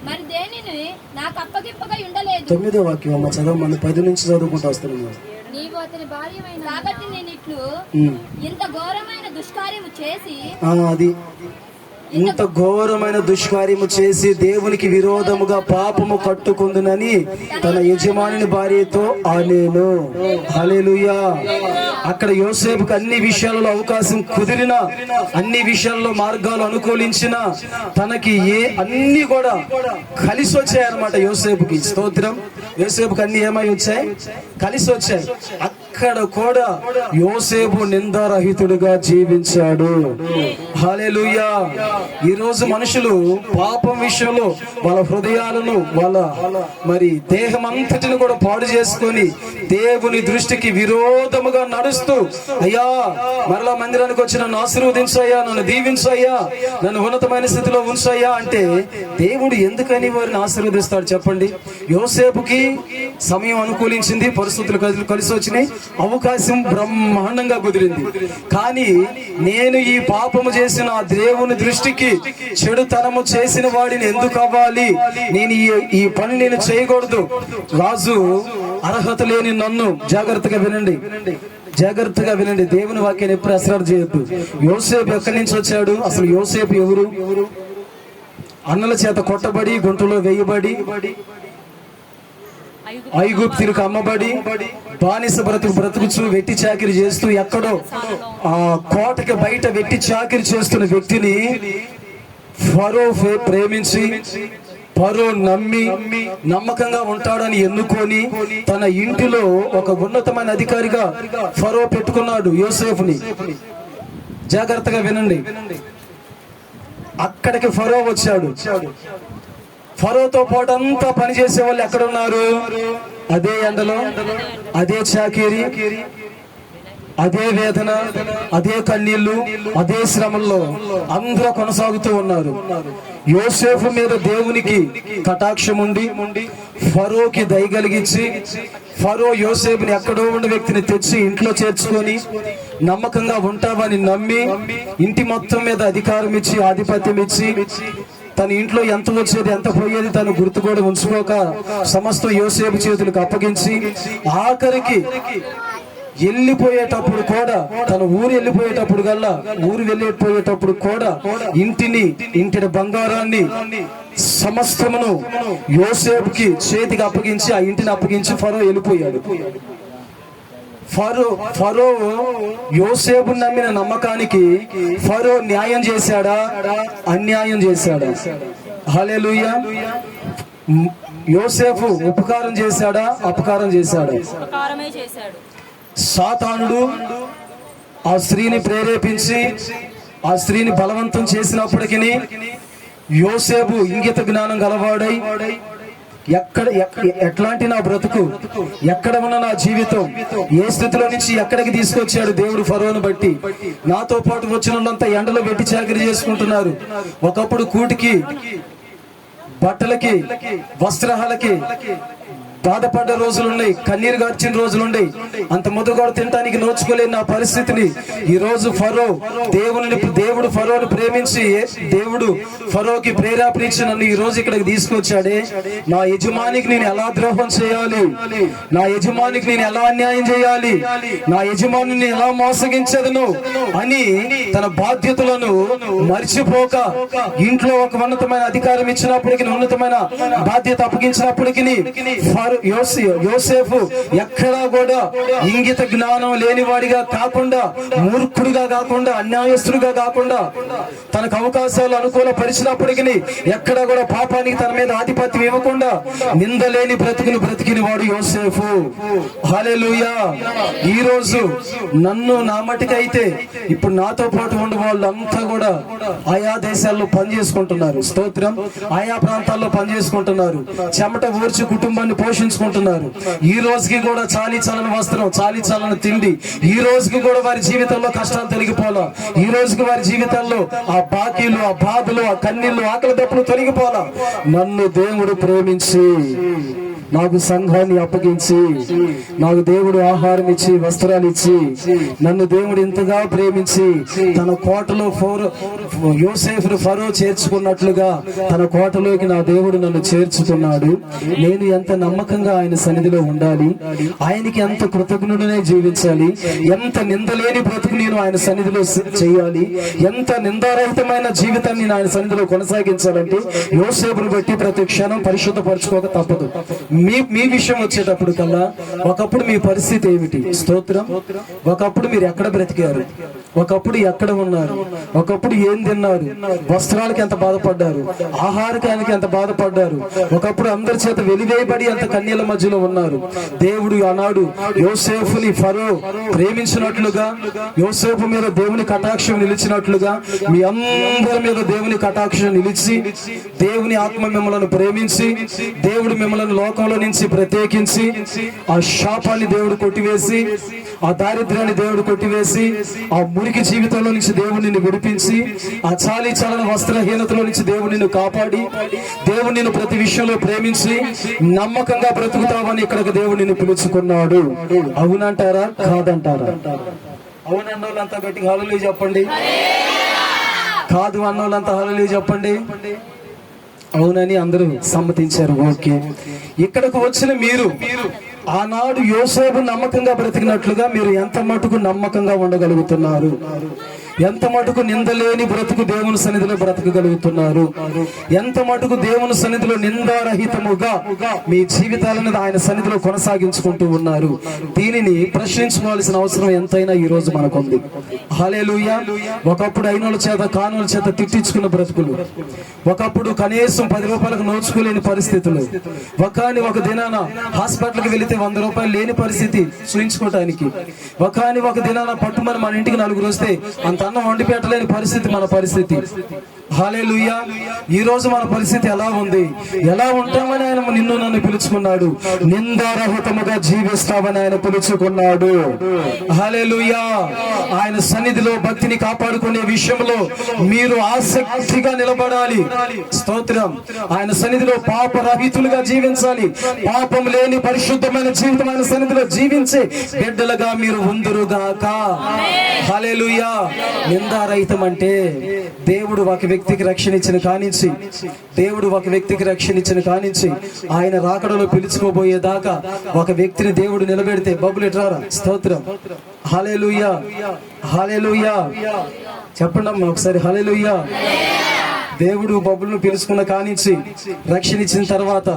మరి దేనిని నాకు అప్పగింపగా ఉండలేదు. 9వ వాక్యం అమ్మ చదవమని 10 నుంచి చదువుకుంటూ వస్తున్నాను. నీవు అతని భార్య కాబట్టి నేను ఇట్లు ఇంత ఘోరమైన దుష్కార్యము చేసి అది ఇంత ఘోరమైన దుష్కార్యము చేసి దేవునికి విరోధముగా పాపము కట్టుకుందునని తన యజమాని భార్యతో అనేను. హల్లెలూయా. అక్కడ యోసేపుకు అన్ని విషయాలలో అవకాశం కుదిరిన, అన్ని విషయాల్లో మార్గాలు అనుకూలించిన, తనకి అన్ని కూడా కలిసి వచ్చాయన్నమాట యోసేపుకి. స్తోత్రం. యోసేపుకి అన్ని ఏమై వచ్చాయి? కలిసి వచ్చాయి. అక్కడ కూడా యోసేపు నిందారహితుడుగా జీవించాడు. హల్లెలూయా. ఈ రోజు మనుషులు పాపం విషయంలో వాళ్ళ హృదయాలను, వాళ్ళ మరి దేహం అంతటిని కూడా పాడు చేసుకొని దేవుని దృష్టికి విరోధముగా నడుస్తూ, అయ్యా మరలా మందిరానికి వచ్చి నన్ను ఆశీర్వదించయ్యా, నన్ను దీవించయ్యా, నన్ను ఉన్నతమైన స్థితిలో ఉంచయ్యా అంటే దేవుడు ఎందుకని వారిని ఆశీర్వదిస్తాడు చెప్పండి? యోసేపుకి సమయం అనుకూలించింది, పరిస్థితులు కలిసి వచ్చినాయి, అవకాశం బ్రహ్మాండంగా కుదిరింది. కానీ నేను ఈ పాపము చేసిన దేవుని దృష్టికి చెడుతనము చేసిన వాడిని ఎందుకు అవ్వాలి? నేను ఈ పని నేను చేయకూడదు. రాజు అర్హత లేని నన్ను, జాగ్రత్తగా వినండి, జాగ్రత్తగా వినండి, దేవుని వాక్యాన్ని ఎప్పుడు అశ్రద్ధ చేయొద్దు. యోసేపు ఎక్కడి నుంచి వచ్చాడు? అసలు యోసేపు ఎవరు? అన్నల చేత కొట్టబడి, గుంటలో వేయబడి, ఐగుప్తులకు అమ్మబడి, బానిస బ్రతుకుచు, వెట్టి చాకిరి చేస్తూ, ఎక్కడో కోటకి బయట వెట్టి చాకిరి చేస్తున్న వ్యక్తిని ఫరో ప్రేమించి, ఫరో నమ్మి నమ్మకంగా ఉంటాడని ఎన్నుకొని తన ఇంటిలో ఒక ఉన్నతమైన అధికారిగా ఫరో పెట్టుకున్నాడు యోసేపుని. జాగ్రత్తగా వినండి. అక్కడికి ఫరో వచ్చాడు. ఫరోతో పాటు అంతా పనిచేసే వాళ్ళు ఎక్కడ ఉన్నారు? అదే ఎండలో, అదే చాకిరి, అదే వేదన, అదే కన్నీళ్లు, అదే శ్రమల్లో అందరూ కొనసాగుతూ ఉన్నారు. యోసేపు మీద దేవునికి కటాక్షం ఉండి ఫరోకి దయ కలిగించి, ఫరో యోసేపుని ఎక్కడో ఉన్న వ్యక్తిని తెచ్చి ఇంట్లో చేర్చుకొని నమ్మకంగా ఉంటావని నమ్మి ఇంటి మొత్తం మీద అధికారం ఇచ్చి, ఆధిపత్యం ఇచ్చి, తన ఇంట్లో ఎంత వచ్చేది ఎంత పోయేది తను గుర్తు కూడా ఉంచుకోక సమస్తం యోసేపు చేతులకు అప్పగించి, ఆఖరికి వెళ్ళిపోయేటప్పుడు కూడా, తన ఊరు వెళ్ళిపోయేటప్పుడు కూడా ఇంటి బంగారాన్ని సమస్తమును యోసేపుకి చేతికి అప్పగించి, ఆ ఇంటిని అప్పగించి ఫరో వెళ్ళిపోయాడు. ఫరో యోసేపు నమ్మిన నమ్మకానికి ఫరో న్యాయం చేశాడా? అన్యాయం చేశాడా? హల్లెలూయా. యోసేపు ఉపకారం చేశాడా? అపకారం చేశాడా? సాతానుడు ఆ స్త్రీని ప్రేరేపించి, ఆ స్త్రీని బలవంతం చేసినప్పటికీ యోసేపు ఇంగిత జ్ఞానం గలవాడై, ఎట్లాంటి నా బ్రతుకు, ఎక్కడ ఉన్న నా జీవితం, ఏ స్థితిలో నుంచి ఎక్కడికి తీసుకొచ్చాడు దేవుడు ఫరోను బట్టి. నాతో పాటు వచ్చినంత ఎండలో వెట్టి చాకిరీ చేసుకుంటున్నారు. ఒకప్పుడు కూటికి, బట్టలకి, వస్త్రాలకి బాధపడ్డ రోజులున్నాయి, కన్నీరు గార్చిన రోజులున్నాయి. అంత ముద్దగా తినడానికి నోచుకోలేని నా పరిస్థితిని ఈ రోజు దేవుడు ఫరోను ప్రేమించి, దేవుడు ఫరోకి ప్రేరేపణ ఇచ్చి నన్ను ఈ రోజు ఇక్కడికి తీసుకొచ్చాడే, నా యజమానికి నేను ఎలా ద్రోహం చేయాలి, నా యజమానికి నేను ఎలా అన్యాయం చేయాలి, నా యజమానిని ఎలా మోసగించదును అని తన బాధ్యతలను మర్చిపోక, ఇంట్లో ఒక ఉన్నతమైన అధికారం ఇచ్చినప్పటికీ, ఉన్నతమైన బాధ్యత అప్పగించినప్పటికీ ఫరో యోసేపు ఎక్కడా కూడా ఇంగిత జ్ఞానం లేనివాడిగా కాకుండా, మూర్ఖుడిగా కాకుండా, అన్యాయస్తుడిగా కాకుండా, తనకు అవకాశాలు అనుకూల పరిచినప్పటికీ ఎక్కడా కూడా పాపానికి తన మీద ఆధిపత్యం ఇవ్వకుండా నిందలేని బ్రతుకుని బ్రతికిన వాడు యోసేపు. హల్లెలూయా. ఈ రోజు నన్ను నా మటుకైతే ఇప్పుడు నాతో పాటు ఉండే వాళ్ళంతా కూడా ఆయా దేశాల్లో పనిచేసుకుంటున్నారు. స్తోత్రం. ఆయా ప్రాంతాల్లో పనిచేసుకుంటున్నారు, చెమట ఊర్చి కుటుంబాన్ని పోషించుకుంటున్నారు. ఈ రోజుకి కూడా చాలీ చాలని వస్త్రం, చాలీ చాలని తిండి, ఈ రోజుకి కూడా వారి జీవితంలో కష్టాలు తొలగిపోలా. ఈ రోజుకి వారి జీవితాల్లో ఆ బాకీలు, ఆ బాధలు, ఆ కన్నీళ్లు, ఆకలి దప్పులు తొలగిపోలా. నన్ను దేవుడు ప్రేమించి నాకు సంఘాన్ని అప్పగించి, నాకు దేవుడు ఆహారం ఇచ్చి, వస్త్రాలు ఇచ్చి, నన్ను దేవుడు ఇంతగా ప్రేమించి తన కోటలో యోసేపును ఫరో చేర్చుకున్నట్లుగా తన కోటలోకి నా దేవుడు నన్ను చేర్చుకున్నాడు. నేను ఎంత నమ్మకంగా ఆయన సన్నిధిలో ఉండాలి, ఆయనకి ఎంత కృతజ్ఞుడనే జీవించాలి, ఎంత నిందలేని బ్రతుకు నేను ఆయన సన్నిధిలో చేయాలి, ఎంత నిందారహితమైన జీవితాన్ని నేను ఆయన సన్నిధిలో కొనసాగించాలంటే యోసేపును బట్టి ప్రతి క్షణం పరిశుద్ధపరచుకోక తప్పదు. మీ విషయం వచ్చేటప్పుడు కల్లా ఒకప్పుడు మీ పరిస్థితి ఏమిటి? స్తోత్రం. ఒకప్పుడు మీరు ఎక్కడ బ్రతికారు, ఒకప్పుడు ఎక్కడ ఉన్నారు, ఒకప్పుడు ఏం తిన్నారు, వస్త్రాలకి ఎంత బాధపడ్డారు, ఆహారకానికి ఎంత బాధపడ్డారు, ఒకప్పుడు అందరి చేత వెలివేయబడి ఎంత కన్నీళ్ల మధ్యలో ఉన్నారు. దేవుడు ఆనాడు యోసేపుని ఫరో ప్రేమించినట్లుగా, యోసేపు మీద దేవుని కటాక్షం నిలిచినట్లుగా మీ అందరి మీద దేవుని కటాక్షం నిలిచి, దేవుని ఆత్మ మిమ్మల్ని ప్రేమించి, దేవుడు మిమ్మల్ని లోకంలో నుంచి ప్రత్యేకించి ఆ శాపాన్ని దేవుడు కొట్టివేసి, ఆ దారిద్ర్యాన్ని దేవుడు కొట్టివేసి, ఆ మురికి జీవితంలో నుంచి దేవుడు నిన్ను విడిపించి, ఆ చాలీ చాలన వస్త్రహీనతలో నుంచి దేవుడు నిన్ను కాపాడి, దేవుడు నిన్ను ప్రతి విషయంలో ప్రేమించి నమ్మకంగా బ్రతుకుతావని ఇక్కడికి దేవుడు నిన్ను పిలుచుకున్నాడు. అవునంటారా కాదంటారా? అవునన్నోళ్ళంతా గట్టిగా హల్లెలూయా చెప్పండి. కాదు అన్నోళ్ళంతా హల్లెలూయా చెప్పండి. అవునని అందరూ సమ్మతించారు. ఓకే. ఇక్కడకు వచ్చిన మీరు ఆనాడు యోసేపు నమ్మకంగా బ్రతికినట్లుగా మీరు ఎంత మటుకు నమ్మకంగా ఉండగలుగుతున్నారు? ఎంత మటుకు నిందలేని బ్రతుకు దేవుని సన్నిధిలో బ్రతకగలుగుతున్నారు? ఎంత మటుకు దేవుని సన్నిధిలో నిందారహితముగా మీ జీవితాలను ఆయన సన్నిధిలో కొనసాగించుకుంటూ ఉన్నారు? దీనిని ప్రశ్నించుకోవాల్సిన అవసరం ఎంతైనా ఈ రోజు మనకుంది. హల్లెలూయా. ఒకప్పుడు అయినోళ్ళ చేత కానోళ్ళ చేత తిట్టించుకున్న బ్రతుకులు, ఒకప్పుడు కనీసం 10 రూపాయలకు నోచుకోలేని పరిస్థితులు, ఒక దినాన హాస్పిటల్కి వెళితే 100 రూపాయలు లేని పరిస్థితి చూయించుకోవటానికి, ఒక దినాన పట్టుమని మన ఇంటికి 4 వస్తే అంత అన్నం వండి పెట్టలేని పరిస్థితి మన పరిస్థితి. హల్లెలూయా. ఈ రోజు మన పరిస్థితి ఎలా ఉంది? ఎలా ఉంటామని ఆయన నిన్ను నన్ను పిలుచుకున్నాడు. నిందారహితముగా జీవిస్తామని ఆయన పిలుచుకున్నాడు. హల్లెలూయా. ఆయన సన్నిధిలో భక్తిని కాపాడుకునే విషయంలో మీరు ఆసక్తిగా నిలబడాలి. స్తోత్రం. ఆయన సన్నిధిలో పాపరహితులుగా జీవించాలి. పాపం లేని పరిశుద్ధమైన జీవితం ఆయన సన్నిధిలో జీవించే బిడ్డలుగా మీరు ఉందురుగాక. హల్లెలూయా. నిందారహితం అంటే దేవుడు ఒక వ్యక్తికి రక్షణ ఇచ్చిన కానించి, ఆయన రాకడలో పిలుచుకోబోయేదాకా ఒక వ్యక్తిని దేవుడు నిలబెడితే బబులు ఎట్రారా? స్తోత్రం. హల్లెలూయా. హల్లెలూయా చెప్పండి అమ్మా ఒకసారి. హల్లెలూయా. దేవుడు బబులను పిలుచుకున్న కానించి రక్షణ ఇచ్చిన తర్వాత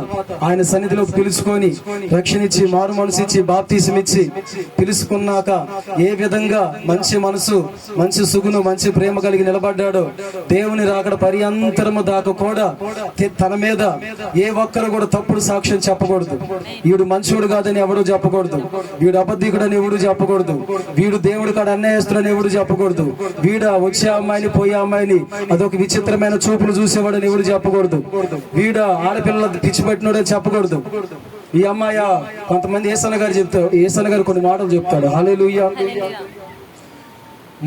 ఆయన సన్నిధిలోకి పిలుచుకొని రక్షణ ఇచ్చి, మారు మనసు ఇచ్చి, బాప్తీసం ఇచ్చి పిలుచుకున్నాక ఏ విధంగా మంచి మనసు, మంచి సుగును, మంచి ప్రేమ కలిగి నిలబడ్డాడో దేవుని రాకడ పర్యంతరము దాకా కూడా తన మీద ఏ ఒక్కరు కూడా తప్పుడు సాక్ష్యం చెప్పకూడదు. వీడు మంచోడు కాదని ఎవడు చెప్పకూడదు, వీడు అబద్ధికుడని ఎవడు చెప్పకూడదు, వీడు దేవుడు కాడ అన్యాయస్తుడని ఎవడు చెప్పకూడదు, వీడు వచ్చే అమ్మాయిని పోయే అమ్మాయిని అదొక విచిత్రమైన చూపులు చూసేవాడని ఎవడు చెప్పకూడదు, వీడు ఆడపిల్లల పిచ్చి పెట్టినోడే చెప్పకూడదు. ఈ అమ్మాయ కొంతమంది ఏసన్న గారు కొన్ని మాటలు చెప్తాడు. హల్లెలూయా.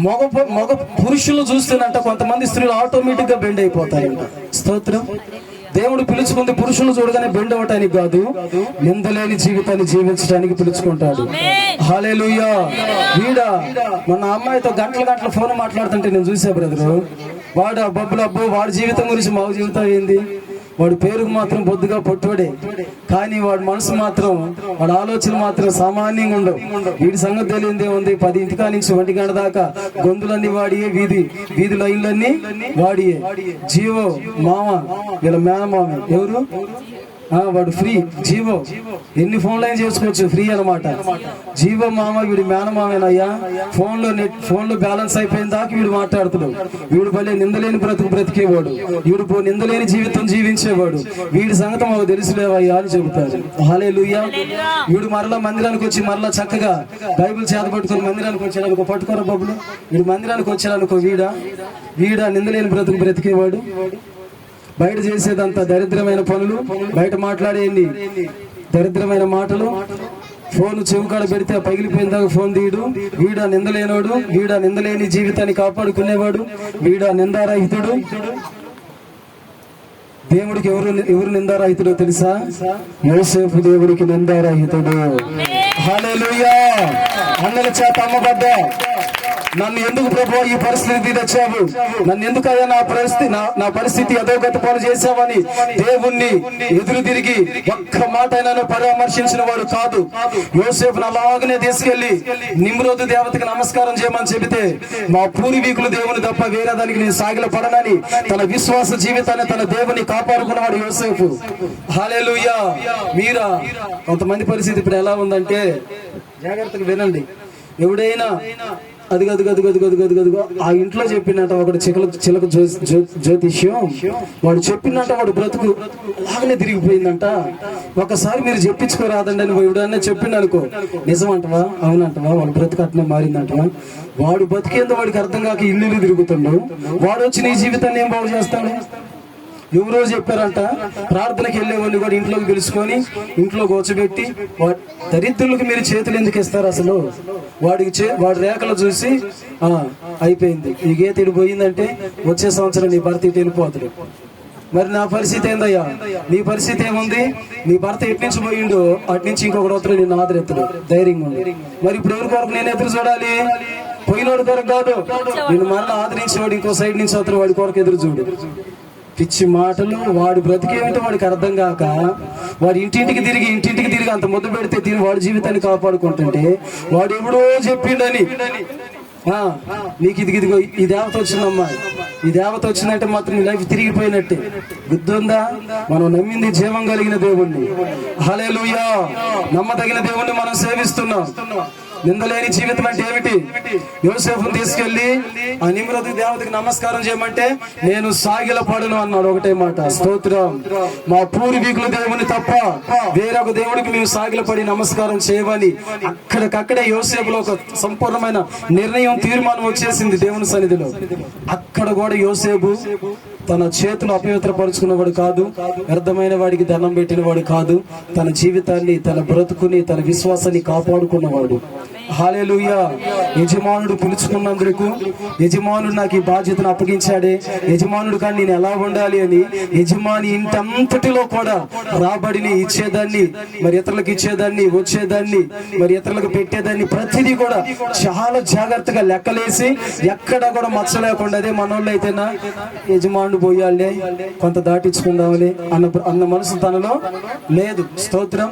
మగ పురుషులు చూస్తేనంట కొంతమంది స్త్రీలు ఆటోమేటిక్ గా బెండ్ అయిపోతారంట. స్తోత్రం. దేవుడు పిలుచుకుంది పురుషులు చూడగానే బెండ్ అవ్వటానికి కాదు, నిందలేని జీవితాన్ని జీవించడానికి పిలుచుకుంటాడు. హల్లెలూయా. మన అమ్మాయితో గంటల ఫోన్ మాట్లాడుతుంటే నేను చూసా బ్రదరు. వాడు బబ్బులు అబ్బు వాడి జీవితం గురించి మా జీవితం ఏంది? వాడు పేరుకు మాత్రం బొద్దుగా పొట్టువాడే, కానీ వాడి మనసు మాత్రం, వాడి ఆలోచన మాత్రం సామాన్యంగా ఉండవు. వీడి సంగతి తెలియదే ఉంది. 10 నుంచి 1 గంట దాకా గొంతులన్నీ వాడియే, వీధి లైన్లన్నీ వాడియే. జీవో మామ, వీళ్ళ మేనమామ ఎవరు? వాడు ఫ్రీ. జీవో ఎన్ని ఫోన్లు అయినా చేసుకోవచ్చు, ఫ్రీ అనమాట. జీవో మామ వీడి మేనమామేనయ్యా. ఫోన్లో బ్యాలెన్స్ అయిపోయిన దాకా వీడు మాట్లాడుతున్నాడు. వీడు భలే నిందలేని బ్రతికేవాడు, వీడు నిందలేని జీవితం జీవించేవాడు. వీడి సంగతి మాకు తెలుసులేవయ్యా అని చెబుతారు. హల్లెలూయా. వీడు మరలా మందిరానికి వచ్చి మరలా చక్కగా బైబిల్ చేత పట్టుకొని మందిరానికి వచ్చాడనుకో, పట్టుకోరా బబ్బులు, వీడు మందిరానికి వచ్చాడనుకో, వీడా నిందలేని బ్రతికేవాడు. బయట చేసేదంతా దరిద్రమైన పనులు, బయట మాట్లాడేది దరిద్రమైన మాటలు. ఫోన్ చెవుకాడ పెడితే పగిలిపోయిందాక ఫోన్ తీయడు. వీడా నిందలేనోడు, వీడా నిందలేని జీవితాన్ని కాపాడుకునేవాడు, వీడా నిందారహితుడు. దేవుడికి ఎవరు నిందారహితుడో తెలుసా? యోసేపు దేవుడికి నిందారహితుడు. హల్లెలూయా. అన్నల చేత అమ్మబడ్డ నన్ను ఎందుకు ప్రభు ఈ పరిస్థితి తెచ్చావు, నన్ను ఎందుకయ్యా నా పరిస్థితి అధోగతి పాలు చేశావని దేవుణ్ణి ఎదురు తిరిగి ఒక్క మాట అయినా పరామర్శించిన వాడు కాదు. యోసేపును అలాగనే తీసుకెళ్లి నిమ్రోదు దేవతకి నమస్కారం చేయమని చెబితే, మా పూర్వీకులు దేవుని తప్ప వేరే దానికి నేను సాగిల పడనని తన విశ్వాస జీవితాన్ని తన దేవుని కాపాడుకున్నవాడు యోసేపు. హల్లెలూయా. మీరా కొంతమంది పరిస్థితి ఇప్పుడు ఎలా ఉందంటే, జాగ్రత్తగా వినండి. ఎవడైనా అదిగో ఆ ఇంట్లో చెప్పినట్ట ఒకటి చిలక జ్యోతిష్యం, వాడు చెప్పినట్ట వాడు బ్రతుకు అలాగనే తిరిగిపోయిందంట. ఒకసారి మీరు చెప్పించుకోరాదండి అని ఎవడన్నా చెప్పిండు అనుకో, నిజమంటవా అవునంటవా, వాడు బ్రతుకు అట్నే మారిందంటవా. వాడు బతికేందో వాడికి అర్థం కాక ఇల్లు తిరుగుతుండు. వాడు వచ్చి నీ జీవితాన్ని ఏం బాగు చేస్తాడు? ఎవరో చెప్పారంట, ప్రార్థనకి వెళ్ళేవాడిని కూడా ఇంట్లోకి పిలుచుకొని ఇంట్లో కూర్చోబెట్టి, దరిద్రులకు మీరు చేతులు ఎందుకు ఇస్తారు అసలు? వాడి రేఖలు చూసి అయిపోయింది, ఈ గీత ఇడిపోయిందంటే వచ్చే సంవత్సరం నీ భర్త ఇటు వెళ్ళిపోతాడు. మరి నా పరిస్థితి ఏందయ్యా? నీ పరిస్థితి ఏముంది? నీ భర్త ఎటు నుంచి పోయిండో అటు నుంచి ఇంకొకటి వస్తారు, నేను ఆదరెత్తుడు ధైర్యంగా ఉంది. మరి ఇప్పుడు ఎవరి కొరకు నేను ఎదురు చూడాలి? పోయినోడు కొరకు కాదు, నేను మరలా ఆదరించేవాడు ఇంకో సైడ్ నుంచి వస్తారు, వాడి కొరకు ఎదురు చూడు. పిచ్చి మాటలు. వాడు బ్రతికేమిటో వాడికి అర్థం కాక వాడు ఇంటింటికి తిరిగి అంత ముద్దు పెడితే తిరిగి వాడి జీవితాన్ని కాపాడుకుంటుంటే, వాడు ఎవడో చెప్పిండని నీకు ఇదిగో ఈ దేవత వచ్చిందమ్మా, ఈ దేవత వచ్చిందంటే మాత్రం నీ లైఫ్ తిరిగిపోయినట్టే. గుర్తుందా? మనం నమ్మింది జీవం కలిగిన దేవుణ్ణి. హల్లెలూయా. నమ్మదగిన దేవుణ్ణి మనం సేవిస్తున్నాం. నిందలేని జీవితం అంటే ఏమిటి? యోసేపును తీసుకెళ్లి ఆ నిమ్రోదు దేవతకి నమస్కారం చేయమంటే, నేను సాగిలపడను అన్నాడు. ఒకటే మాట, స్తోత్రం. మా పూర్వీకుల దేవుని తప్ప వేరొక దేవుడికి మేము సాగిలపడి నమస్కారం చేయమని అక్కడికక్కడే యోసేపులో ఒక సంపూర్ణమైన నిర్ణయం, తీర్మానం వచ్చేసింది దేవుని సన్నిధిలో. అక్కడ కూడా యోసేపు తన చేతులు అపవిత్రపరుచుకున్నవాడు కాదు, వ్యర్థమైన వాడికి దండం పెట్టిన వాడు కాదు. తన జీవితాన్ని, తన బ్రతుకుని, తన విశ్వాసాన్ని కాపాడుకున్నవాడు. హల్లెలూయా. యజమానుడు పిలుచుకున్నందుకు, యజమానుడు నాకు ఈ బాధ్యతను అప్పగించాడే, యజమానుడు కానీ నేను ఎలా ఉండాలి అని యజమాని ఇంటంతటిలో కూడా రాబడిని ఇచ్చేదాన్ని, మరి ఇతరులకు ఇచ్చేదాన్ని, వచ్చేదాన్ని, మరి ఇతరులకు పెట్టేదాన్ని, ప్రతిదీ కూడా చాలా జాగ్రత్తగా లెక్కలేసి ఎక్కడ కూడా మచ్చ లేకుండా, అదే మనోళ్ళు అయితేనా యజమానుడు పోయాలే కొంత దాటించుకుందామని అన్న మనసు తనలో లేదు. స్తోత్రం.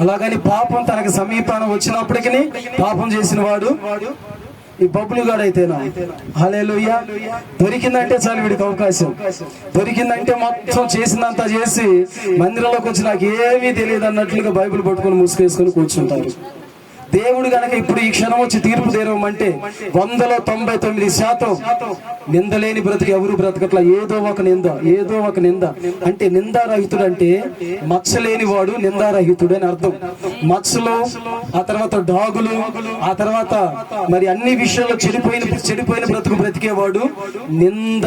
అలాగని పాపం తనకు సమీపాన వచ్చినప్పటికీ పాపం చేసిన వాడు ఈ బబ్బులు గాడైతేనా. హల్లెలూయా. దొరికిందంటే చాలు వీడికి అవకాశం. దొరికిందంటే మొత్తం చేసినంత చేసి మందిరంలోకి వచ్చి నాకు ఏమీ తెలియదు అన్నట్లుగా బైబిల్ పట్టుకొని ముసుకేసుకొని కూర్చుంటారు. దేవుడు గనక ఇప్పుడు ఈ క్షణం వచ్చి తీర్పు తీరమంటే 199% నిందలేని బ్రతుకు ఎవరు బ్రతకట్లా. ఏదో ఒక నింద అంటే నిందారహితుడు అంటే మచ్చలేని వాడు నిందారహితుడు అని అర్థం. మచ్చలు, ఆ తర్వాత డాగులు, ఆ తర్వాత మరి అన్ని విషయాల్లో చెడిపోయిన బ్రతుకు బ్రతికేవాడు నింద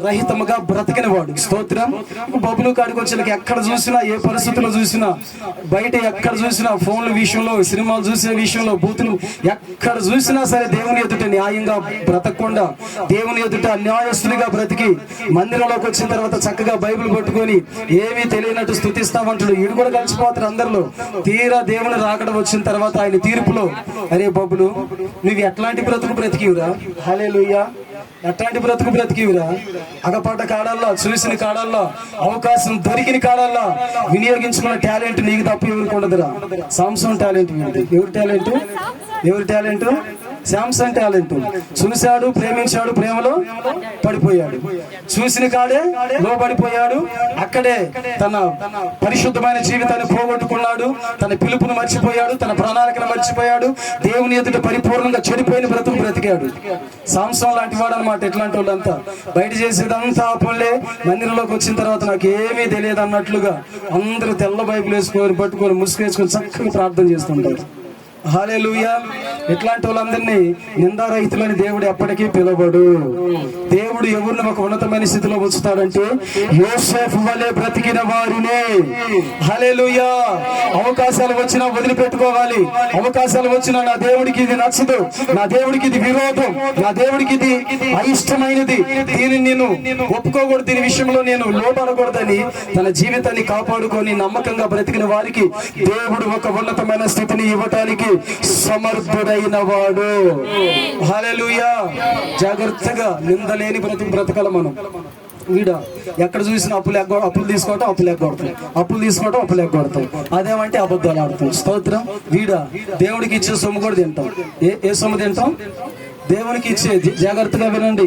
రహితముగా బ్రతికిన వాడు. స్తోత్రం. బబులు కాడికి వచ్చేకి ఎక్కడ చూసినా, ఏ పరిస్థితుల్లో చూసినా, బయట ఎక్కడ చూసినా, ఫోన్ల విషయంలో, సినిమాలు చూసే విషయంలో, బూతులు ఎక్కడ చూసినా సరే దేవుని ఎదుట న్యాయంగా బ్రతకకుండా, దేవుని ఎదుట అన్యాయస్తునిగా బ్రతికి మందిరంలోకి వచ్చిన తర్వాత చక్కగా బైబిల్ పట్టుకొని ఏమీ తెలియనట్టు స్తుతిస్తామంటాడు. ఈడు కూడా కలిసిపోతారు అందరిలో. తీరా దేవుని రాకడ వచ్చిన తర్వాత ఆయన తీర్పులో, అరే బబులు నువ్వు ఎట్లాంటి బ్రతుకు బ్రతికివురా, హల్లెలూయా, ఎట్లాంటి బ్రతుకు బ్రతికివురా, అగపడ్డ కాడాల్లో, చూసిన కాడాల్లో, అవకాశం దొరికిన కాడాల్లో వినియోగించుకున్న టాలెంట్ నీకు తప్ప ఎవరికి ఉండదురా. Samson talent. ఎవరి టాలెంట్? Samsung talent. చూశాడు, ప్రేమించాడు, ప్రేమలో పడిపోయాడు. చూసిన కాడే లోబడిపోయాడు. అక్కడే తన పరిశుద్ధమైన జీవితాన్ని పోగొట్టుకున్నాడు. తన పిలుపును మర్చిపోయాడు, తన ప్రణాళికను మర్చిపోయాడు. దేవుని ఎదుట పరిపూర్ణంగా చెడిపోయిన బ్రతికాడు. సాంసన్ లాంటి వాడు అనమాట. ఎట్లాంటి వాళ్ళంతా బయట చేసేదంతా ఆపలే. మందిరంలోకి వచ్చిన తర్వాత నాకు ఏమీ తెలియదు అన్నట్లుగా అందరూ తెల్ల బైబిల్ వేసుకొని పట్టుకొని ముసుగేసుకొని చక్కగా ప్రార్థన చేస్తుంటారు. హల్లెలూయా. ఇట్లాంటి వాళ్ళందరినీ నిందారహితులని దేవుడు ఎప్పటికీ పిలవడు. దేవుడు ఎవరిని ఒక ఉన్నతమైన స్థితిలో ఉంచుతాడంటే యోసేపు వలె బ్రతికిన వారినే. హల్లెలూయా. అవకాశాలు వచ్చినా వదిలిపెట్టుకోవాలి. అవకాశాలు వచ్చినా నా దేవుడికి ఇది నచ్చదు, నా దేవుడికి ఇది విరోధం, నా దేవుడికి ఇది అయిష్టమైనది, దీనిని నేను ఒప్పుకోకూడదు, దీని విషయంలో నేను లోపడకూడదని తన జీవితాన్ని కాపాడుకొని నమ్మకంగా బ్రతికిన వారికి దేవుడు ఒక ఉన్నతమైన స్థితిని ఇవ్వటానికి సమర్థుడైన వాడు. హల్లెలూయా. జాగ్రత్తగా నిందలేని బ్రతకాల మనం. వీడ ఎక్కడ చూసిన అప్పులు తీసుకోవటం, అప్పులు ఎగ్గొడతాం. అదేమంటే అబద్ధాలు ఆడతాం. స్తోత్రం. వీడ దేవుడికి ఇచ్చే సొమ్ము కూడా తింటాం. ఏ సొమ్ము తింటాం? దేవునికి ఇచ్చేది. జాగ్రత్తగా వినండి.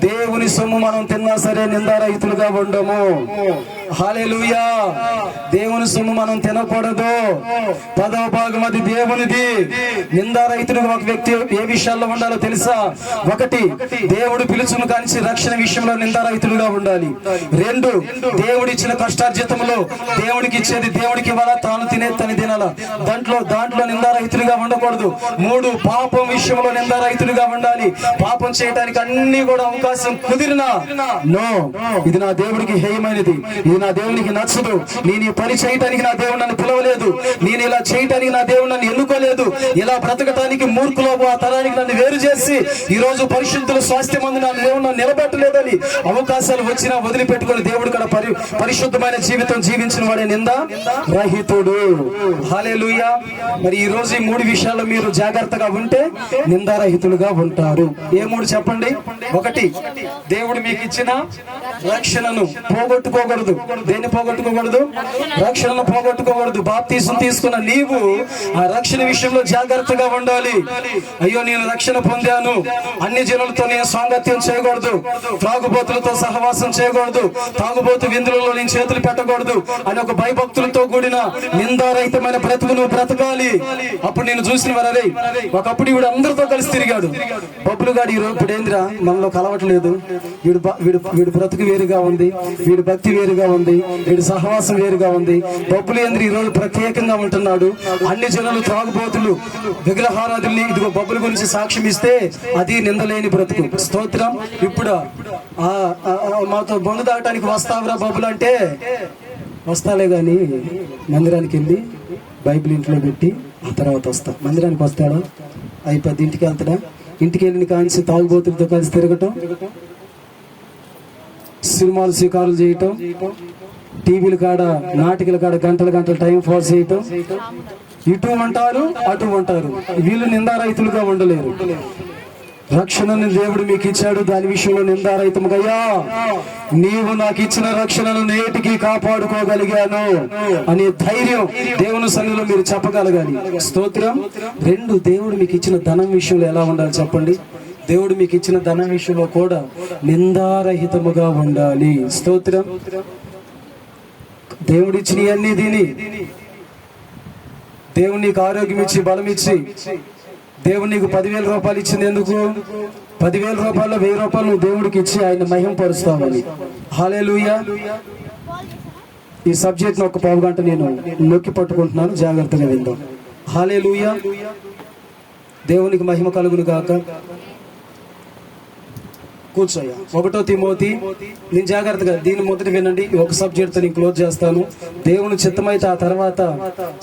దేవుని సొమ్ము మనం తిన్నా సరే నిందారహితులుగా ఉండము. హల్లెలూయా. దేవుని సొమ్ము మనం తినకూడదు. 10వ భాగం అది దేవునిది. నిందారహితుడుగా ఒక వ్యక్తి ఏ విషయాల్లో ఉండాలో తెలుసా? 1, దేవుడు పిలుచును కానించి రక్షణ విషయంలో నిందారహితుడుగా ఉండాలి. 2, దేవుడు ఇచ్చిన కష్టార్జితంలో దేవుడికి ఇచ్చేది దేవుడికి ఇవ్వాలా, తాను తినేది తను తినాలా. దాంట్లో నిందారహితుడిగా ఉండకూడదు. 3, పాపం విషయంలో నిందారహితుడిగా ఉండాలి. పాపం చేయడానికి అన్ని కూడా అవకాశం కుదిరినా నో, ఇది నా దేవుడికి హేయమైనది, ఇది నా దేవునికి నచ్చదు, నేను ఈ పని చేయటానికి నా దేవుడు నన్ను పిలవలేదు, నేను ఇలా చేయటానికి నా దేవుడు నన్ను ఎన్నుకోలేదు, ఇలా బ్రతకటానికి మూర్ఖులు ఆ తరానికి నన్ను వేరు చేసి ఈ రోజు పరిశుద్ధుల స్వాస్థ్యం అందు నా దేవుడు నన్ను నిలబెట్టలేదని అవకాశాలు వచ్చినా వదిలిపెట్టుకుని దేవుడు కూడా పరిశుద్ధమైన జీవితం జీవించిన వాడే నిందా రహితుడు. హల్లెలూయా. మరి ఈ రోజు ఈ 3 విషయాల్లో మీరు జాగ్రత్తగా ఉంటే నిందారహితులుగా ఉంటారు. ఏ 3 చెప్పండి? 1, దేవుడు మీకు ఇచ్చిన రక్షణను పోగొట్టుకోకూడదు. దేన్ని పోగొట్టుకోకూడదు? రక్షణను పోగొట్టుకోకూడదు. బాప్తీసం తీసుకున్న నీవు ఆ రక్షణ విషయంలో జాగ్రత్తగా ఉండాలి. అయ్యో నేను రక్షణ పొందాను, అన్ని జనులతో నేను సాంగత్యం చేయకూడదు, త్రాగుబోతులతో సహవాసం చేయకూడదు, తాగుబోతు విందులలో నేను చేతులు పెట్టకూడదు అని ఒక భయభక్తులతో కూడిన నిందారహితమైన బ్రతుకును బ్రతకాలి. అప్పుడు నేను చూసిన వారే ఒకప్పుడు వీడు అందరితో కలిసి తిరిగాడు. బబ్బులు గాడి ఇప్పుడు ఏందిరా మనలో కలవట్లేదు, వీడు బ్రతుకు వేరుగా ఉంది, వీడి భక్తి వేరుగా ఉంది, వీడి సహవాసం వేరుగా ఉంది. బబ్బులు ఏంద్రి ఈ రోజు ప్రత్యేకంగా ఉంటున్నాడు. అన్ని జనులు త్రాగుబోతులు విగ్రహారాధుల్ని ఇదిగో బబ్బుల గురించి సాక్ష్యం ఇస్తే అది నిందలేని బ్రతుకు. స్తోత్రం. ఇప్పుడు మాతో బొంగు దాటానికి వస్తావురా బబ్బులు అంటే వస్తాలే గాని మందిరానికి వెళ్ళి బైబిల్ ఇంట్లో పెట్టి ఆ తర్వాత వస్తా. మందిరానికి వస్తాడా? అయిపోద్ది. ఇంటికి వెళ్తాడా? ఇంటికి వెళ్ళిన కాంచి తాగుబోతులతో కలిసి తిరగటం, సినిమాలు స్వీకారాలు చేయటం, టీవీల కాడ నాటికల కాడ గంటలు టైం పాస్ చేయటం, ఇటు అంటారు అటు అంటారు. వీళ్ళు నిందారహితులుగా ఉండలేరు. రక్షణను దేవుడు మీకు ఇచ్చాడు, దాని విషయంలో నిందారహితముగయ్యా నీవు నాకు ఇచ్చిన రక్షణను నేటికి కాపాడుకోగలిగాను అనే ధైర్యం దేవుని సన్నిధిలో మీరు చెప్పగలగాలి. స్తోత్రం. 2, దేవుడు మీకు ఇచ్చిన ధనం విషయంలో ఎలా ఉండాలి చెప్పండి? దేవుడు మీకు ఇచ్చిన ధనం విషయంలో కూడా నిందారహితముగా ఉండాలి. స్తోత్రం. దేవుడు ఇచ్చినవన్నీ దీని దేవుడు నీకు ఆరోగ్యం ఇచ్చి బలం ఇచ్చి దేవుడు నీకు 10,000 రూపాయలు ఇచ్చింది ఎందుకు? 10,000 రూపాయలు 1,000 రూపాయలు నువ్వు దేవుడికి ఇచ్చి ఆయన మహింపరుస్తావని. హల్లెలూయా. ఈ సబ్జెక్ట్ ను ఒక 1/2 గంట నేను నొక్కి పట్టుకుంటున్నాను, జాగ్రత్తగా విందాం. హల్లెలూయా. దేవునికి మహిమ కలుగును గాక. కూర్చోయ్యా. 1 తిమోతి, నేను జాగ్రత్తగా దీన్ని మొదటి వినండి. ఒక సబ్జెక్ట్ తో నేను క్లోజ్ చేస్తాను. దేవుని చిత్తమైతే ఆ తర్వాత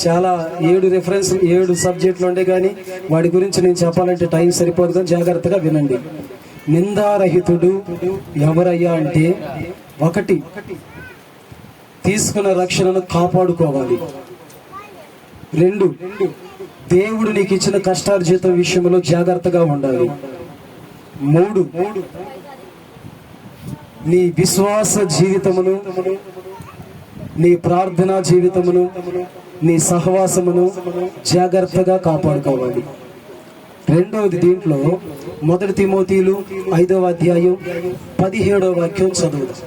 చాలా 7 సబ్జెక్టులు ఉండే కానీ వాడి గురించి నేను చెప్పాలంటే టైం సరిపోదు కానీ జాగ్రత్తగా వినండి. నిందారహితుడు ఎవరయ్యా అంటే 1, తీసుకున్న రక్షణను కాపాడుకోవాలి. 2, దేవుడు నీకు ఇచ్చిన కష్టార్జితం విషయంలో జాగ్రత్తగా ఉండాలి. 3, నీ విశ్వాస జీవితమును, నీ ప్రార్థనా జీవితమును, నీ సహవాసమును జాగ్రత్తగా కాపాడుకోవాలి. రెండవది దీంట్లో 1 తిమోతీయులు 5వ అధ్యాయం 17వ వాక్యం చదువుదాం.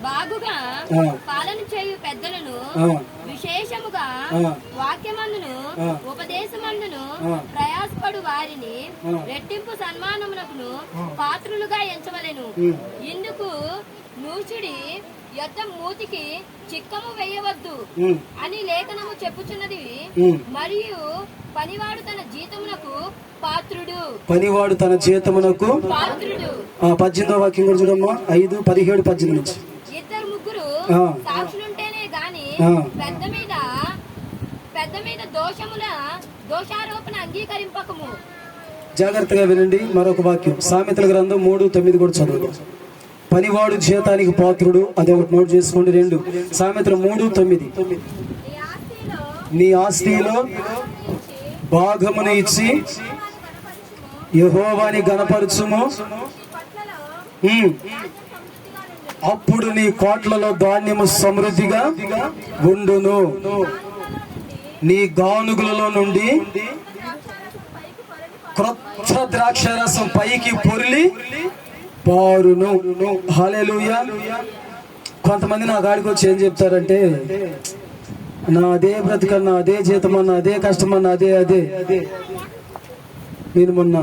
బాగుగా పాలన చేయు పెద్దలను విశేషముగా వాక్యమందును ఉపదేశమందును ప్రయాసపడు వారిని రెట్టింపు సన్మానమునకును పాత్రులుగా ఎంచవలెను. ఇందుకు నూచుడి యొద్ద మూతికి చిక్కము వేయవద్దు అని లేఖనము చెప్పుచున్నది. మరియు పనివాడు తన జీతమునకు పాత్రుడు. పనివాడు తన జీతమునకు పాత్రుడు. 18వ వాక్యం కూడా చూడమ్మా. 5, 17, 18 నుంచి. ఇద్దరు ముగ్గురు సాక్షులుంటేనే గాని పెద్ద మీద దోషారోపణ అంగీకరింపకము. జాగ్రత్తగా వినండి. మరొక వాక్యం సామెతల గ్రంథం 3:9 కూడా చదువు. పనివాడు జీతానికి పాత్రుడు, అది ఒకటి నోట్ చేసుకోండి. 2 సామెతలు 3:9. నీ ఆస్తిలో భాగమును ఇచ్చి యెహోవాని గణపరచుము, అప్పుడు నీ కోట్లలో ధాన్యము సమృద్ధిగా ఉండును. నీ గానుగులలో నుండి క్రొత్త ద్రాక్షారసం పైకి పొర్లి పారును. హల్లెలూయా. కొంతమంది నా గాడికి వచ్చి ఏం చెప్తారంటే, నా అదే బ్రతికన్నా, అదే జీతమన్నా, అదే కష్టమన్నా, అదే. నేను మొన్న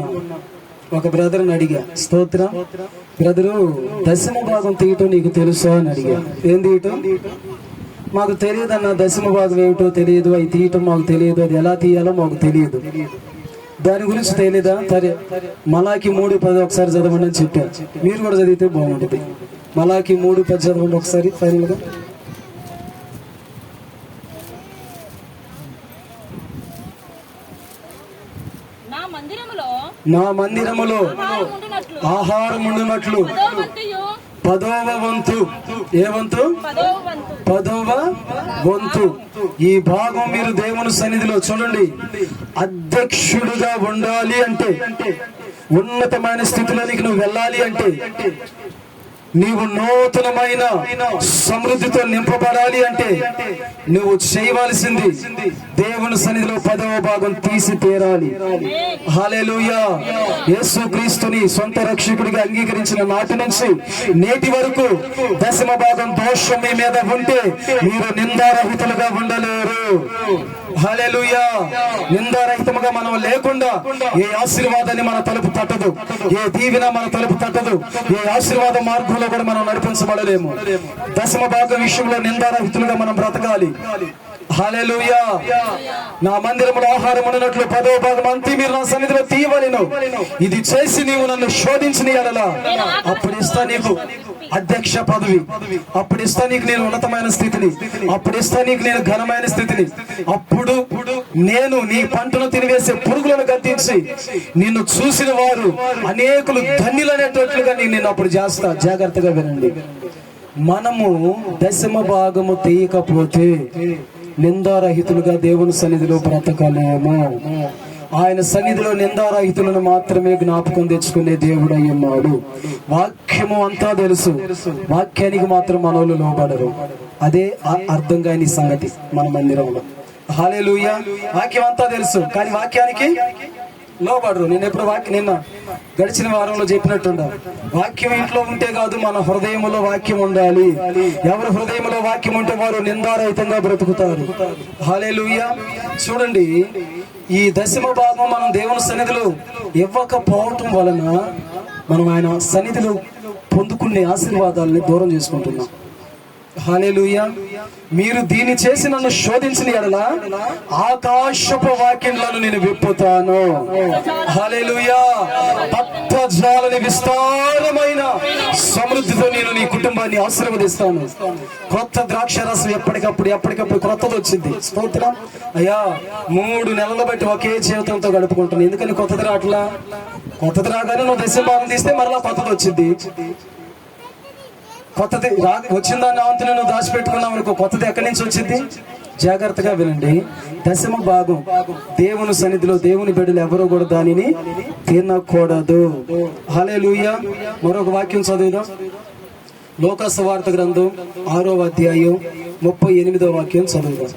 ఒక బ్రదర్ని అడిగా, స్తోత్రం బ్రదరు, 10వ భాగం తీయటం నీకు తెలుసా అని అడిగా. ఏం తీయటం? మాకు తెలియదు అన్న, 10వ భాగం ఏమిటో తెలియదు, అవి తీయటం మాకు తెలియదు, అది ఎలా తీయాలో మాకు తెలియదు, దాని గురించి తెలియదా? సరే, మలాకి 3:10 ఒకసారి చదవండి అని చెప్పారు. మీరు కూడా చదివితే బాగుంటుంది. మలాకి 3:10 చదవండి ఒకసారి ఫైనల్గా. నా మందిరములో ఆహారం ఉండునట్లు 10వ వంతు. ఏ వంతు? 10వ వంతు. ఈ భాగం మీరు దేవుని సన్నిధిలో చూడండి. అధ్యక్షుడుగా ఉండాలి అంటే, ఉన్నతమైన స్థితిలోనికి నువ్వు వెళ్ళాలి అంటే, నీవు నూతనమైన సమృద్ధితో నింపబడాలి అంటే, నువ్వు చేయవలసింది దేవుని సన్నిధిలో 10వ భాగం తీసి తీరాలి. హల్లెలూయా. యేసుక్రీస్తుని సొంత రక్షకుడిగా అంగీకరించిన నాటి నుంచి నేటి వరకు 10వ భాగం దోషం మీ మీద ఉంటే మీరు నిందారహితులుగా ఉండలేరు. హల్లెలూయా. నిందారహితముగా మనం లేకుండా ఏ ఆశీర్వాదాన్ని మన తలుపు తట్టదు, ఏ దీవెన మన తలుపు తట్టదు, ఏ ఆశీర్వాద మార్గంలో కూడా మనం నడిపించబడలేము. 10వ భాగం విషయంలో నిందారహితులుగా మనం బ్రతకాలి. హల్లెలూయా. నా మందిరములో ఆహారం ఉన్నట్లు 10వ భాగం అంతే మీరు నా సన్నిధిలో తీయవలెను. ఇది చేసి నీవు నన్ను శోధించిన యెడల అప్పుడు ఇస్తా నీకు అధ్యక్ష పదవి, అప్పుడు ఇస్తా నీకు నేను ఉన్నతమైన స్థితిని, అప్పుడు ఇస్తా నీకు నేను ఘనమైన స్థితిని, అప్పుడు నేను నీ పంటను తినివేసే పురుగులను గద్దించి నిన్ను చూసిన వారు అనేకులు ధన్యులనేటట్లుగా నేను అప్పుడు చేస్తా. జాగ్రత్తగా వినండి. మనము 10వ భాగము తీయకపోతే నిందారహితులుగా దేవుని సన్నిధిలో బ్రతకలేము. ఆయన సన్నిధిలో నిందారహితులను మాత్రమే జ్ఞాపకం తెచ్చుకునే దేవుడు అయి ఉన్నాడు. వాక్యము అంతా తెలుసు, వాక్యానికి మాత్రం మనోళ్ళు లోబడరు. అదే అర్థం కాని సంగతి మన మందిరంలో. హల్లెలూయా. వాక్యం అంతా తెలుసు కానీ వాక్యానికి లోబడరు. నేను ఎప్పుడు నిన్న గడిచిన వారంలో చెప్పినట్టుండ, వాక్యం ఇంట్లో ఉంటే కాదు, మన హృదయంలో వాక్యం ఉండాలి. ఎవరి హృదయంలో వాక్యం ఉంటే వారు నిందారహితంగా బ్రతుకుతారు. హల్లెలూయా. చూడండి, ఈ 10వ భాగం మనం దేవుని సన్నిధిలో ఇవ్వకపోవటం వలన మనం ఆయన సన్నిధిలో పొందుకునే ఆశీర్వాదాలని దూరం చేసుకుంటున్నాం. హల్లెలూయా. మీరు దీన్ని చేసి నన్ను శోధించిన యెడల ఆకాశపు వాక్యములను నేను విప్పుతాను. హల్లెలూయా. పట్టజాలని విస్తారమైన సమృద్ధితో నేను నీ కుటుంబాన్ని ఆశీర్వదిస్తాను. కొత్త ద్రాక్షరసం ఎప్పటికప్పుడు క్రొత్తది వచ్చింది. స్తోత్రం. అయ్యా, 3 నెలలు బట్టి ఒకే జీవితంతో గడుపుకుంటాను. ఎందుకని కొత్తది రావట్లా? కొత్తది రాగానే నువ్వు 10వ భాగం తీస్తే మరలా కొత్తది వచ్చింది. కొత్తది వచ్చిందాన్ని అంతనే నువ్వు దాచిపెట్టుకున్నావు అనుకో, కొత్తది ఎక్కడి నుంచి వచ్చింది? జాగ్రత్తగా వినండి. 10వ భాగం దేవుని సన్నిధిలో దేవుని బిడ్డలు ఎవరో కూడా దానిని తినకూడదు. హల్లెలూయా. మరొక వాక్యం చదువుదాం. లోకా సువార్త గ్రంథం 6వ అధ్యాయం 38వ వాక్యం చదువుదాం.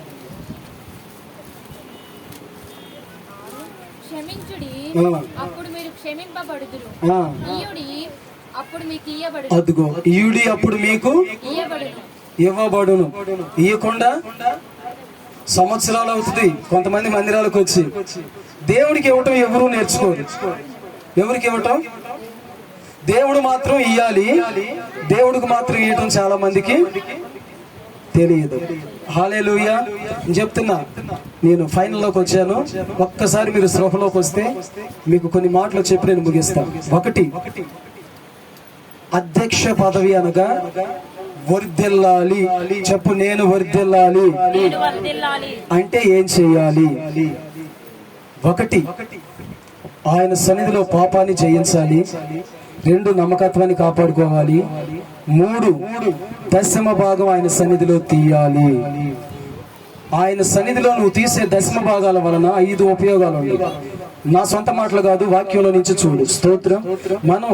క్షమించుడి, ఆ. అప్పుడు మీరు క్షమింపబడుదురు. ఆ. ఇయ్యుడి, అప్పుడు మీకు ఇయ్యబడు. అదిగో ఈయుడి అప్పుడు మీకు ఇయ్యబడును. ఇవ్వబడును. ఇవ్వకుండా సంవత్సరాలు అవుతుంది కొంతమంది మందిరాలకు వచ్చి. దేవుడికి ఇవ్వటం ఎవరు నేర్చుకోరు. ఎవరికి ఇవ్వటం? దేవుడు మాత్రం ఇయ్యాలి, దేవుడికి మాత్రం ఇవ్వటం చాలా మందికి తెలియదు. హల్లెలూయా. చెప్తున్నా, నేను ఫైనల్లోకి వచ్చాను. ఒక్కసారి మీరు స్పృహలోకి వస్తే మీకు కొన్ని మాటలు చెప్పి నేను ముగిస్తాను. ఒకటి, అధ్యక్ష పదవి అనగా వర్ధిల్లాలి. చెప్పు, నేను వర్ధిల్లాలి అంటే ఏం చేయాలి? ఒకటి, ఆయన సన్నిధిలో పాపాన్ని జయించాలి. 2, నమ్మకత్వాన్ని కాపాడుకోవాలి. 3, దశమ భాగం ఆయన సన్నిధిలో తీయాలి. ఆయన సన్నిధిలో నువ్వు తీసే దశమ భాగాల వలన 5 ఉపయోగాలు ఉన్నాయి. నా సొంత మాటలు కాదు, వాక్యంలో నుంచి చూడు. స్తోత్రం. మనం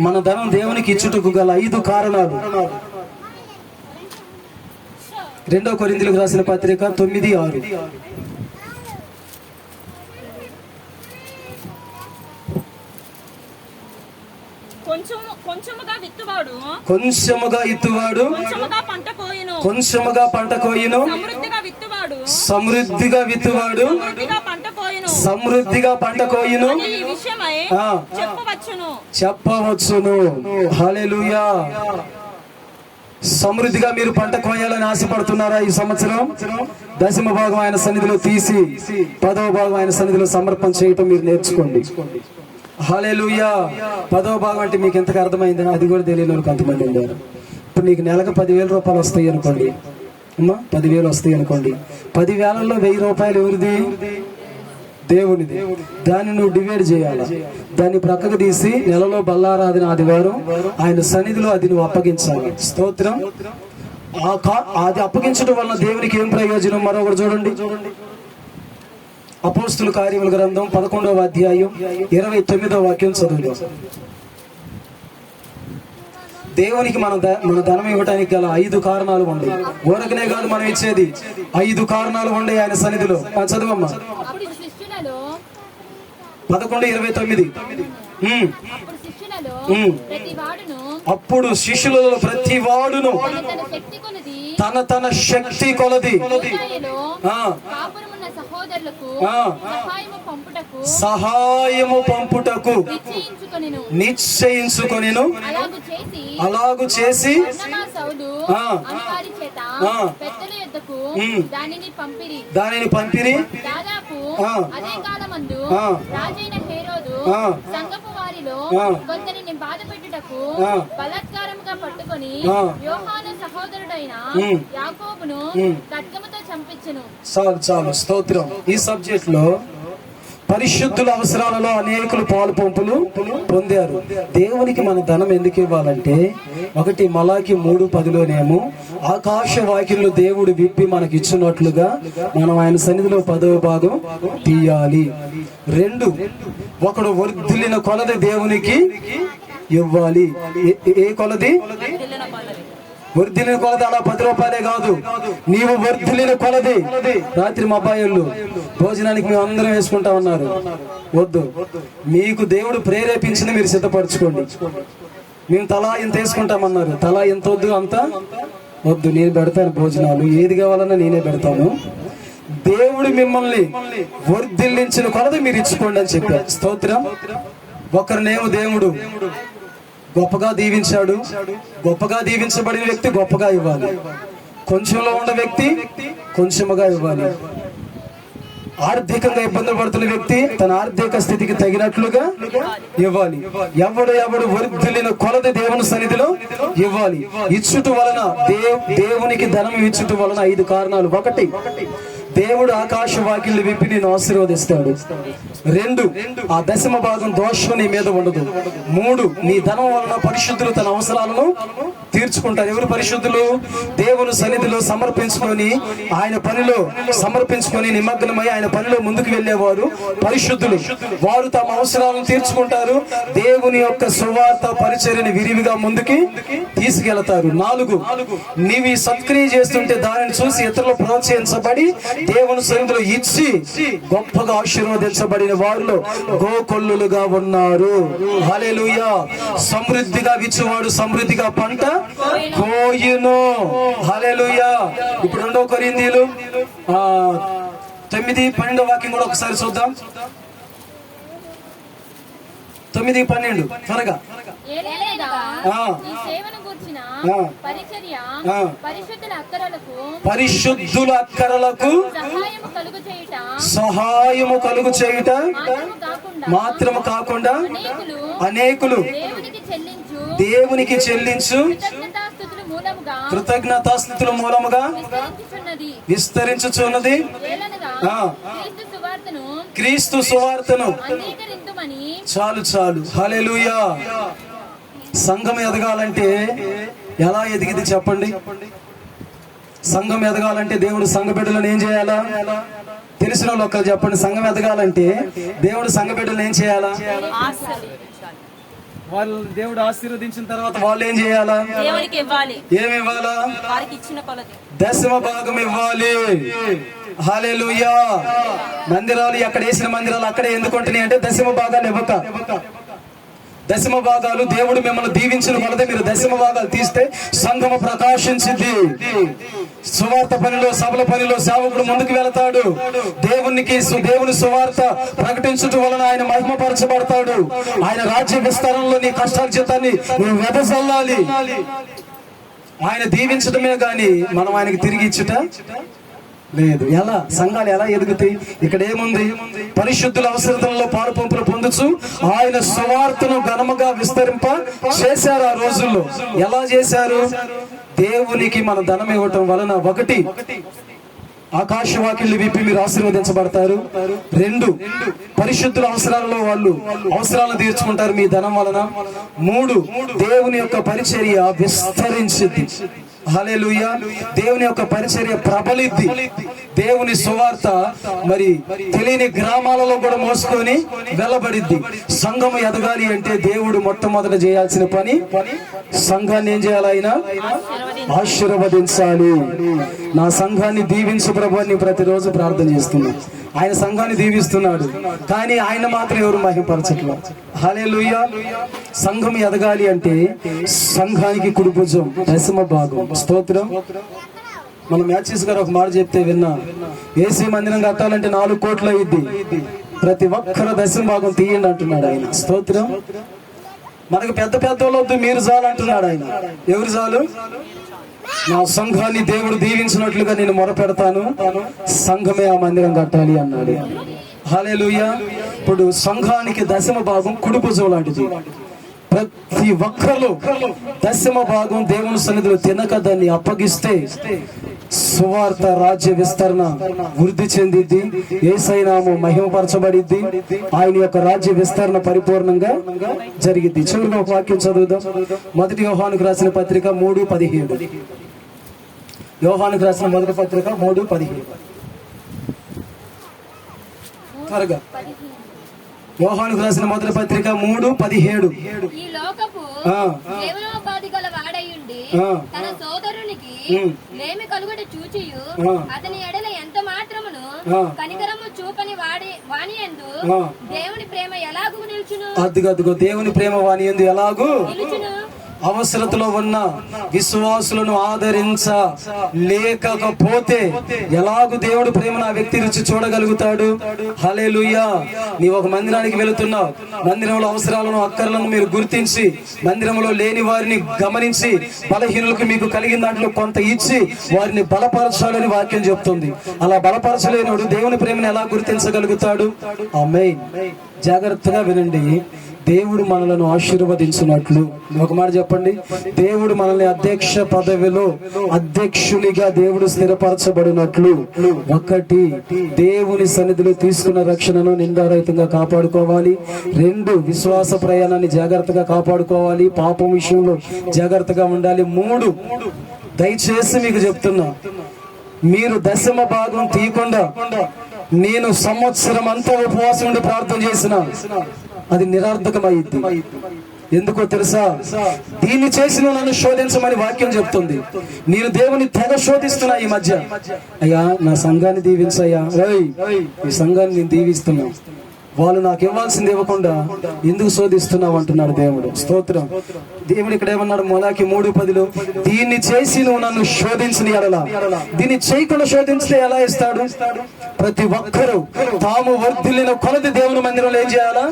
మన ధనం దేవునికి ఇచ్చుటకు గల 5 కారణాలు. 2 కొరింథీయులకు రాసిన పత్రిక 9:6. కొంచెముగా విత్తువాడు కొంచెముగా పంట కోయును, సమృద్ధిగా విత్తువాడు సమృద్ధిగా పంట కోయును చెప్పవచ్చును. హల్లెలూయా. సమృద్ధిగా మీరు పంట కోయాలని ఆశపడుతున్నారా? ఈ సంవత్సరం దశమ భాగం ఆయన సన్నిధిలో తీసి 10వ భాగం ఆయన సన్నిధిలో సమర్పణ చేయటం మీరు నేర్చుకోండి. హల్లెలూయా. 10వ భాగం అంటే మీకు ఎంతగా అర్థమైంది? అది కూడా తెలియని వాళ్ళకి అంతమంది ఉన్నారు. ఇప్పుడు నీకు నెలకు 10,000 రూపాయలు వస్తాయి అనుకోండి అమ్మా, 10,000 వస్తాయి అనుకోండి. 10,000లో 1,000 రూపాయలు ఎవరిది? దేవునిది. దాన్ని నువ్వు డివైడ్ చేయాలి. దాన్ని ప్రక్కకు తీసి నెలలో బల్లారాధన ఆదివారం ఆయన సన్నిధిలో అది నువ్వు అప్పగించాలి. స్తోత్రం. అది అప్పగించడం వలన దేవునికి ఏం ప్రయోజనం? మరొకటి చూడండి. అపోస్తుల కార్యముల గ్రంథం 11వ అధ్యాయం 29వ వాక్యం చదువుదాం. దేవునికి మన ధనం ఇవ్వడానికి గల 5 కారణాలు ఉన్నాయి. ఊరకనే కాదు మనం ఇచ్చేది, 5 కారణాలు ఉన్నాయి ఆయన సన్నిధిలో. చదువమ్మా. 11:29. అప్పుడు శిష్యులలో ప్రతి వాడును తన శక్తి కొలది సహాయము పంపుటకు నిశ్చయించుకొనెను. అలాగు చేసి దానిని పంపిరి. అదే కాలమందు రాజైన హేరోదు సంఘపు వారిలో కొందరిని బాధ పెట్టుటకు బలాత్కారముగా పట్టుకొని యోహాను సహోదరుడైన యాకోబును ఖడ్గముతో చంపించెను. చాలు. స్తోత్రం. ఈ సబ్జెక్ట్ లో పరిశుద్ధుల అవసరాలలో అనేకులు పాలు పంపులు పొందారు. దేవునికి మన ధనం ఎందుకు ఇవ్వాలంటే, 1 మలాకి 3:10లోనేమో ఆకాశ వాక్యంలో దేవుడు విప్పి మనకి ఇచ్చినట్లుగా మనం ఆయన సన్నిధిలో 10వ భాగం తీయాలి. 2, ఒకడు వర్ధిల్లిన కొలది దేవునికి ఇవ్వాలి. ఏ కొలది? వర్ధిల్లిన కొలది. అలా 10 రూపాయలే కాదు, నీవు వర్ధిల్లిన కొలది. రాత్రి మా అబ్బాయిళ్ళు భోజనానికి మేము అందరం వేసుకుంటా ఉన్నారు. వద్దు, మీకు దేవుడు ప్రేరేపించింది మీరు సిద్ధపరచుకోండి. మేము తలా ఇంత వేసుకుంటామన్నారు. తలా ఎంత వద్దు, అంత వద్దు. నేను పెడతాను భోజనాలు, ఏది కావాలన్నా నేనే పెడతాను. దేవుడు మిమ్మల్ని వర్ధిల్లించిన కొలది మీరు ఇచ్చుకోండి అని చెప్పారు. స్తోత్రం. ఒకరినేమో దేవుడు గొప్పగా దీవించాడు. గొప్పగా దీవించబడిన వ్యక్తి గొప్పగా ఇవ్వాలి. కొంచెంలో ఉన్న వ్యక్తి కొంచెముగా ఇవ్వాలి. ఆర్థికంగా ఇబ్బంది పడుతున్న వ్యక్తి తన ఆర్థిక స్థితికి తగినట్లుగా ఇవ్వాలి. ఎవడు వర్ధిల్లిన కొలది దేవుని సన్నిధిలో ఇవ్వాలి. ఇచ్చుట వలన దేవునికి ధనం ఇచ్చుట వలన 5 కారణాలు. 1, దేవుడు ఆకాశ వాకిళ్ళు విప్పి నేను ఆశీర్వదిస్తాడు. 2, ఆ దశమ భాగం దోషం నీ మీద ఉండదు. 3, నీ ధనం వలన పరిశుద్ధులు తన అవసరాలను తీర్చుకుంటారు. ఎవరు పరిశుద్ధులు? దేవుని సన్నిధిలో సమర్పించుకొని ఆయన పనిలో సమర్పించుకొని నిమగ్నమై ఆయన పనిలో ముందుకు వెళ్ళేవారు పరిశుద్ధులు. వారు తమ అవసరాలను తీర్చుకుంటారు. దేవుని యొక్క సువార్త పరిచర్యని విరివిగా ముందుకి తీసుకెళ్తారు. 4, నీవి సత్క్రియ చేస్తుంటే దానిని చూసి ఇతరులు ప్రోత్సహించబడి దేవుని సన్నిధిలో ఇచ్చి గొప్పగా ఆశీర్వదించబడిన వారిలో గోకొల్లులుగా ఉన్నారు. హల్లెలూయా. సమృద్ధిగా విచ్చువాడు సమృద్ధిగా పంట కోయును. హల్లెలూయా. ఇప్పుడు 2 కొరింథీయులు 9:12 వాక్యం కూడా ఒకసారి చూద్దాం. 9:12 త్వరగా. ఏలయనగా ఈ సేవను గూర్చిన పరిచర్య పరిశుద్ధుల అక్కరలకు సహాయము కలుగు చేయుట మాత్రము కాకుండా అనేకులు దేవునికి చెల్లించు కృతజ్ఞతాస్తుతుల మూలముగా విస్తరించుచున్నది. క్రీస్తు సువార్తను చాలు చాలు. హల్లెలూయా. సంఘం ఎదగాలంటే ఎలా ఎదిగిది చెప్పండి? సంఘం ఎదగాలంటే దేవుడు సంఘ బిడ్డలను ఏం చేయాలా? తెలిసిన వాళ్ళు ఒక్కరు చెప్పండి. సంఘం ఎదగాలంటే దేవుడు సంఘ బిడ్డలను ఏం చేయాలా? వాళ్ళు దేవుడు ఆశీర్వదించిన తర్వాత వాళ్ళు ఏం చేయాలా? ఏమి ఇవ్వాలా? దశమ భాగం ఇవ్వాలి. హల్లెలూయా. మందిరాలు ఎక్కడ వేసిన మందిరాలు అక్కడే ఎందుకు ఉంటున్నాయి అంటే దశమ భాగాలు ఇవ్వక. దశమ భాగాలు దేవుడు మిమ్మల్ని దీవించిన వలదే మీరు దశమ భాగాలు తీస్తే సంఘము ప్రకాశించింది. సువార్త పనిలో సభల పనిలో సేవకుడు ముందుకు వెళతాడు. దేవుని సువార్త ప్రకటించడం వలన ఆయన మహిమపరచబడతాడు. ఆయన రాజ్య విస్తరణలో నీ కష్టార్జితాన్ని నువ్వు వెదజల్లాలి. ఆయన దీవించడమే గాని మనం ఆయనకి తిరిగి ఇచ్చుట లేదు. ఎలా సంఘాలు ఎలా ఎదుగుతాయి? ఇక్కడ ఏముంది? పరిశుద్ధుల అవసరతలలో పాలు పంపులు పొందుచు ఆయన సువార్తను ఘనముగా విస్తరింప చేశారు. ఆ రోజుల్లో ఎలా చేశారు? దేవునికి మన ధనం ఇవ్వటం వలన 1 ఆకాశవాకిళ్ళు విప్పి మీరు ఆశీర్వదించబడతారు. 2 పరిశుద్ధుల అవసరాలలో వాళ్ళు అవసరాలను తీర్చుకుంటారు మీ ధనం వలన. 3 దేవుని యొక్క పరిచర్య విస్తరించింది. హల్లెలూయా. దేవుని యొక్క పరిచర్య ప్రబలిద్ది. దేవుని సువార్త మరి తెలియని గ్రామాలలో కూడా మోసుకొని వెళ్ళబడిద్ది. సంఘము ఎదగాలి అంటే దేవుడు మొట్టమొదట చేయాల్సిన పని సంఘాన్ని ఏం చేయాలి? ఆయన ఆశీర్వదించాలి. నా సంఘాన్ని దీవించు ప్రభు అని ప్రతిరోజు ప్రార్థన చేస్తున్నా. ఆయన సంఘాన్ని దీవిస్తున్నాడు కానీ ఆయన మాత్రం ఎవరు మహిమపరచట్లేదు. హల్లెలూయా. సంఘం ఎదగాలి అంటే సంఘానికి కుడి భుజం దశమ భాగం. స్తోత్రం. మన మ్యాచెస్ గారు ఒక మాట చెప్తే విన్నా. ఏసీ మందిరం కట్టాలంటే 4 కోట్లు అయ్యిద్ది. ప్రతి ఒక్కరు దశమ భాగం తీయండి అంటున్నాడు ఆయన. స్తోత్రం. మనకు పెద్ద వద్దు, మీరు చాలు అంటున్నాడు ఆయన. ఎవరు చాలు? నా సంఘాన్ని దేవుడు దీవించినట్లుగా నేను మొరపెడతాను, సంఘమే ఆ మందిరం కట్టాలి అన్నాడు. హల్లెలూయా. ఇప్పుడు సంఘానికి దశమ భాగం కుడి భుజం లాంటిది. ప్రతి ఒక్కరు దశమ భాగం దేవుని సన్నిధిలో తినక దాన్ని అప్పగిస్తే సువార్త రాజ్య విస్తరణ వృద్ధి చెందిద్ది. యేసయ్య నామం మహిమపరచబడిద్ది. ఆయన యొక్క రాజ్య విస్తరణ పరిపూర్ణంగా జరిగిద్ది. చివరిగా ఒక వాక్యం చదువుదాం. 1 యోహానుకు రాసిన పత్రిక 3:17. యోహానుకు రాసిన మొదటి పత్రిక 3:17. త్వరగా. యోహానుకు రాసిన మొదటి పత్రిక 3:17. ఈ లోకపు కేవలోపాధి గల వాడయుండి తన సోదరునికి లేమి కలుగుట చూచియు అతని ఎడల ఎంత మాత్రమును కనికరము చూపని వాని యందు దేవుని ప్రేమ ఎలాగూ నిలుచును? అదిగో దేవుని ప్రేమ వాని యందు ఎలాగూ నిలుచును? అవసరతలో ఉన్న విశ్వాసులను ఆదరించ లేకపోతే ఎలాగూ దేవుడు ప్రేమను ఆ వ్యక్తి రుచి చూడగలుగుతాడు? హల్లెలూయా. నీవు ఒక మందిరానికి వెళుతున్నావు. మందిరంలో అవసరాలను అక్కర్లను మీరు గుర్తించి మందిరంలో లేని వారిని గమనించి బలహీనులకు మీకు కలిగిన దాంట్లో కొంత ఇచ్చి వారిని బలపరచాలని వాక్యం చెప్తుంది. అలా బలపరచలేనోడు దేవుని ప్రేమను ఎలా గుర్తించగలుగుతాడు? ఆమేన్. జాగ్రత్తగా వినండి. దేవుడు మనలను ఆశీర్వదించినట్లు ఒక మాట చెప్పండి. దేవుడు మనల్ని అధ్యక్ష పదవిలో అధ్యక్షునిగా దేవుడు స్థిరపరచబడినట్లు 1 దేవుని సన్నిధిలో తీసుకున్న రక్షణను నిందారహితంగా కాపాడుకోవాలి. 2 విశ్వాస ప్రయాణాన్ని జాగ్రత్తగా కాపాడుకోవాలి. పాపం విషయంలో జాగ్రత్తగా ఉండాలి. 3 దయచేసి మీకు చెప్తున్నా, మీరు దశమ భాగం తీయకుండా నేను సంవత్సరం అంతా ఉపవాసం ఉండి ప్రార్థన చేసిన అది నిరర్థకమైంది. ఎందుకో తెలుసా? దీన్ని చేసి నువ్వు నన్ను శోధించమని వాక్యం చెప్తుంది. నేను దేవుని తెగ శోధిస్తున్నా ఈ మధ్య. అయ్యా నా సంఘాన్ని దీవించయ్యా, ఈ సంఘాన్ని నేను దీవిస్తున్నా, వాళ్ళు నాకు ఇవ్వాల్సింది ఇవ్వకుండా ఎందుకు శోధిస్తున్నావు అంటున్నాడు దేవుడు. స్తోత్రం. దేవుడు ఇక్కడ ఏమన్నాడు? మలాకి 3:10, దీన్ని చేసి నువ్వు నన్ను శోధించని ఎడలా, దీన్ని చేయకుండా శోధించితే ఎలా ఇస్తాడు? ప్రతి ఒక్కరూ తాము వర్ధిల్లిన కొలది దేవుని మందిరంలో ఏం చేయాలా?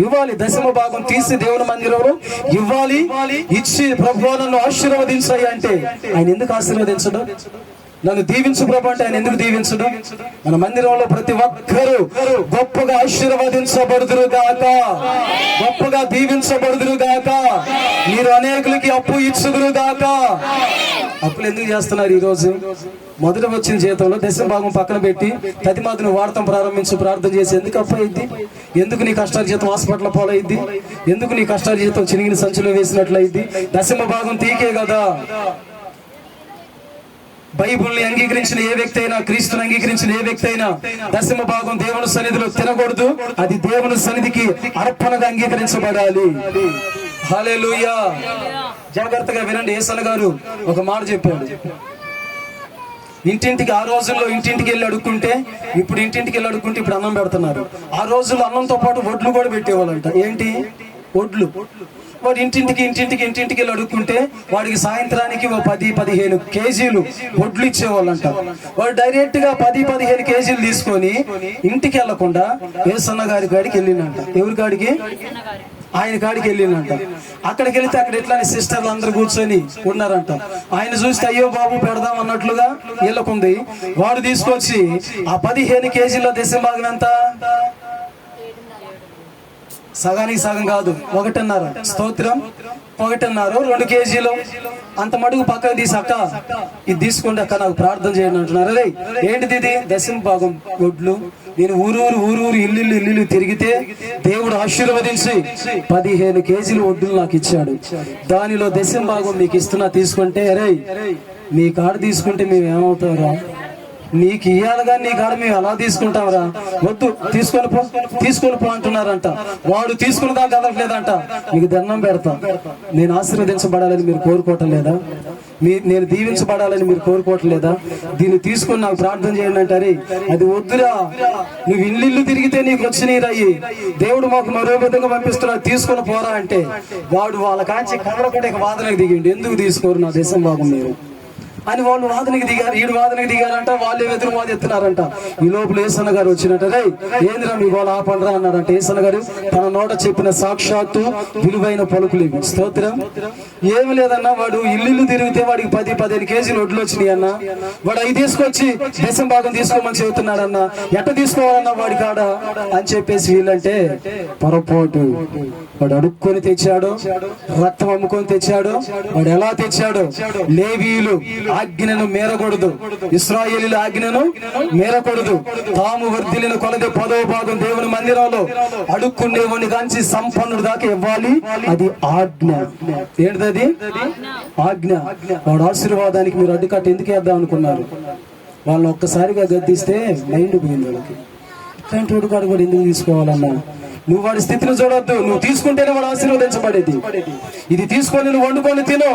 ఇవ్వాలి. దశమ భాగం తీసి దేవుని మందిరంలో ఇవ్వాలి. ఇచ్చి ప్రభువా నన్ను ఆశీర్వదించాయి అంటే ఆయన ఎందుకు ఆశీర్వదించడం? నన్ను దీవించు ప్రభు అంటే ఆయన ఎందుకు దీవించడం? మన మందిరంలో ప్రతి ఒక్కరూ గొప్పగా ఆశీర్వదించబడుదురు గాక, గొప్పగా దీవించబడుదురు గాక, మీరు అనేకులకి అప్పు ఇచ్చుదురు గాక. అప్పులు ఎందుకు చేస్తున్నారు? ఈ రోజు మొదట వచ్చిన జీతంలో దశమ భాగం పక్కన పెట్టి ప్రతిమాతను వాడటం ప్రారంభించి ప్రార్థన చేసి ఎందుకు అప్పు అయింది? ఎందుకు నీ కష్టాల జీతం హాస్పిటల్ పోలైద్ది? ఎందుకు నీ కష్టాల జీతం చినిగిన సంచిలో వేసినట్లయిద్ది? దశమ భాగం తీకే కదా. బైబుల్ని అంగీకరించిన ఏ వ్యక్తి అయినా, క్రీస్తుని అంగీకరించిన ఏ వ్యక్తి అయినా దశమ భాగం దేవుని సన్నిధిలో తినకూడదు. అది దేవుని సన్నిధికి అర్పణగా అంగీకరించబడాలి. హల్లెలూయా. జాగ్రత్తగా వినండి. యేసయ్య గారు ఒక మాట చెప్పాడు. ఇంటింటికి, ఆ రోజుల్లో ఇంటింటికి వెళ్ళి అడుక్కుంటే, ఇప్పుడు ఇంటింటికి వెళ్ళి అడుక్కుంటే ఇప్పుడు అన్నం పెడుతున్నారు. ఆ రోజుల్లో అన్నంతో పాటు వడ్లు కూడా పెట్టేవాళ్ళంట. ఏంటి? వడ్లు. వాడు ఇంటింటికి వెళ్ళి అడుక్కుంటే వాడికి సాయంత్రానికి 10-15 కేజీలు వడ్లు ఇచ్చేవాళ్ళంట. వాడు డైరెక్ట్ గా 10-15 కేజీలు తీసుకొని ఇంటికి వెళ్లకుండా యేసన్న గారి కాడికి వెళ్ళిందంట. ఎవరి కాడికి? ఆయన కాడికి వెళ్ళిందంట. అక్కడికి వెళితే అక్కడ ఎట్లానే సిస్టర్లు అందరూ కూర్చొని ఉన్నారంట. ఆయన చూస్తే అయ్యో బాబు పెడదాం అన్నట్లుగా వీళ్ళకుంది. వాడు తీసుకొచ్చి ఆ 15 కేజీల దశమ భాగం ఎంత? సగానికి సగం కాదు, 1.5. స్తోత్రం. 1.5, 2 కేజీలు అంత మడుగు పక్కకు తీసి, అక్క ఇది తీసుకోండి అక్క, నాకు ప్రార్థన చేయండి అంటున్నారు. అరే ఏంటిది ఇది? దశమ భాగం వడ్లు. నేను ఊరూరు ఇల్లు తిరిగితే దేవుడు ఆశీర్వదించి 15 కేజీలు వడ్లు నాకు ఇచ్చాడు. దానిలో దశమ భాగం మీకు ఇస్తున్నా, తీసుకుంటే అరే మీ కాడ తీసుకుంటే మేము ఏమవుతారా? నీకు ఇయ్యాలిగా, నీ కాడ మేము అలా తీసుకుంటాంరా, వద్దు తీసుకొని పో అంటున్నారంట. వాడు తీసుకుని దాకా కదలట్లేదంట. మీకు దండం పెడతా, నేను ఆశీర్వదించబడాలని మీరు కోరుకోవటం లేదా? నేను దీవించబడాలని మీరు కోరుకోవటం లేదా? దీన్ని తీసుకొని నాకు ప్రార్థన చేయండి అంటారే. అది వద్దురా, నువ్వు ఇల్లు తిరిగితే నీకు వచ్చినాయి రయ్యి, దేవుడు మాకు మరో విధంగా పంపిస్తున్నా, తీసుకొని పోరా అంటే వాడు వాళ్ళ కాంచి కదలకుండా వాదనకు దిగిండు. ఎందుకు తీసుకోరు నా దేశం భాగం మీరు అని వాళ్ళు వాదనకి దిగారు. ఈడు వాదనకి దిగారంట, వాళ్ళు ఎదురు వాది ఎత్తున్నారంట. ఈ లోపల యేసన్న గారు వచ్చినట్టు, రే ఏంద్రా మీ వాళ్ళు ఆపండ్రా అన్నారంట. యేసన్న గారు తన నోట చెప్పిన సాక్షాత్తు విలువైన పలుకులు ఇవి. స్తోత్రం. ఏమి లేదన్నా, వాడు ఇల్లు తిరిగితే వాడికి 10-15 కేజీలు వడ్లు వచ్చినాయి అన్న. వాడు అవి తీసుకొచ్చి దశమ భాగం తీసుకోమని చెబుతున్నాడన్న. ఎట్ట తీసుకోవాలన్నా వాడి కాడ అని చెప్పేసి వీళ్ళంటే పొరపాటు. వాడు అడుక్కొని తెచ్చాడు, రక్తం అమ్ముకొని తెచ్చాడు. వాడు ఎలా తెచ్చాడు? లేవీయులు ఆజ్ఞను మేరకూడదు, ఇశ్రాయేలీయుల ఆజ్ఞను మేరకూడదు. తాము వర్ధిల్లిన కొలది 10వ భాగం దేవుని మందిరంలో అడుక్కునేవాడిని కాంచి సంపన్నుడు దాకా ఇవ్వాలి. అది ఆజ్ఞ. ఏంటిది? ఆజ్ఞ. వాడు ఆశీర్వాదానికి మీరు అడ్డుకట్ట ఎందుకు వేద్దాం అనుకున్నారు? వాళ్ళని ఒక్కసారిగా గద్దిస్తే మైండ్ పోయింది వాళ్ళకి. ఇట్లాంటి వాడు కూడా ఎందుకు తీసుకోవాలన్నా? నువ్వు వాడి స్థితిని చూడొద్దు. నువ్వు తీసుకుంటేనే వాడు ఆశీర్వదించబడేది. ఇది తీసుకొని నువ్వు వండుకొని తిను.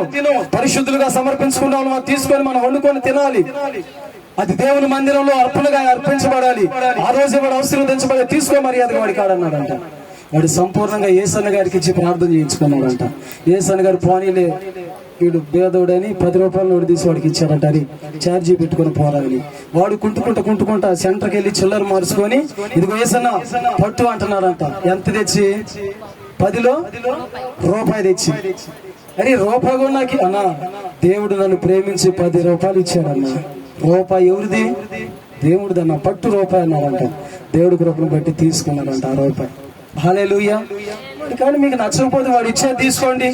పరిశుద్ధులుగా సమర్పించుకున్నావు, తీసుకొని మనం వండుకొని తినాలి. అది దేవుని మందిరంలో అర్పణగా అర్పించబడాలి. ఆ రోజు వాడు ఆశీర్వదించబడే. తీసుకో మర్యాదగా వాడి కాడన్నాడంట. వాడు సంపూర్ణంగా యేసన్న గారికి ఇచ్చి ప్రార్థన చేయించుకున్నాడంట. యేసన్న గారు పోనీలే, వీడు పేదోడని 10 రూపాయలు నోటు తీసి వాడికి ఇచ్చారంట. అది ఛార్జీ పెట్టుకుని పోరాలని వాడు కుంటుకుంటా సెంటర్కి వెళ్ళి చిల్లర మార్చుకొని ఇదిగో యేసన్న పట్టు అంటున్నాడంట. ఎంత తెచ్చి? 10లో రూపాయి తెచ్చి. అరే రూపాయి కూడా నాకు అన్నా, దేవుడు నన్ను ప్రేమించి 10 రూపాయలు ఇచ్చాడన్నా. రూపాయి ఎవరిది? దేవుడిది అన్న. పట్టు రూపాయి అన్నాడంట. దేవుడి కృపను బట్టి తీసుకున్నాడంట ఆ రూపాయి. హల్లెలూయా. కానీ మీకు నచ్చకపోతే వాడు ఇచ్చేది తీసుకోండి,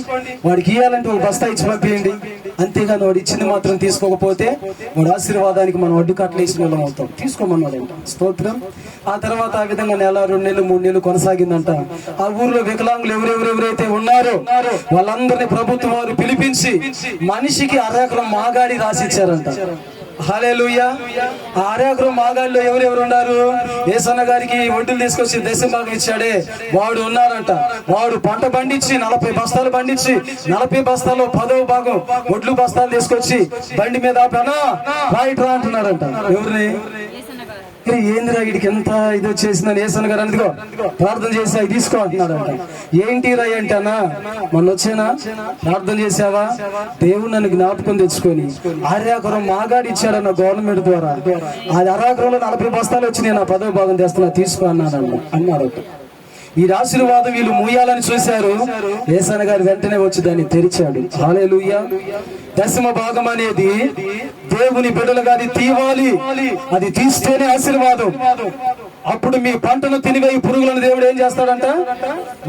వాడికి ఇవ్వాలంటే ఒక బస్తా ఇచ్చి పంపించండి. అంతేగాని వాడు ఇచ్చింది మాత్రం తీసుకోకపోతే వాడు ఆశీర్వాదానికి మనం అడ్డు కట్టలేసిన వాళ్ళం అవుతాం. తీసుకోమన్నాడంట. స్తోత్రం. ఆ తర్వాత ఆ విధంగా 1, 2 నెలలు 3 నెలలు కొనసాగిందంట. ఆ ఊర్లో వికలాంగులు ఎవరెవరైతే ఉన్నారో వాళ్ళందరినీ ప్రభుత్వం వారు పిలిపించి మనిషికి 1/2 ఎకరం మాగాడి రాసిచ్చారంట. హల్లెలూయా. ఆర్యాగ్రం మాగాల్లో ఎవరెవరు ఉన్నారు? యేసన్న గారికి ఒడ్డులు తీసుకొచ్చి దశమ భాగం ఇచ్చాడే వాడు ఉన్నారంట. వాడు పంట పండించి 40 బస్తాలు పండించి 40 బస్తాల్లో 10వ భాగం ఒడ్లు బస్తాలు తీసుకొచ్చి బండి మీద ఆపనా రైట్ రా అంటున్నారంట. ఎవరిని? ఏందిరా వీడికి ఎంత ఇది వచ్చేసిందని యేసన్న గారు అందుకో ప్రార్థన చేసి అవి తీసుకో అంటున్నాడంట. ఏంటి రా అంటనా, మొన్న వచ్చేనా ప్రార్థన చేసావా? దేవుడు నన్ను జ్ఞాపకం తెచ్చుకొని ఆర్యాపురం మాగాడి ఇచ్చాడన్న గవర్నమెంట్ ద్వారా. అది అరాకురంలో 40 బస్తాలు వచ్చి నేను 10వ భాగం తెస్తున్నా తీసుకో అన్నాడు. ఈ ఆశీర్వాదం వీళ్ళు మూయాలని చూశారు. యేసన్న గారు వెంటనే వచ్చి దాన్ని తెరిచాడు. హల్లెలూయా. దశమ భాగం అనేది దేవుని బిడ్డలుగా అది తీవాలి. అది తీస్తేనే ఆశీర్వాదం. అప్పుడు మీ పంటను తినివేయి పురుగులను దేవుడు ఏం చేస్తాడంట?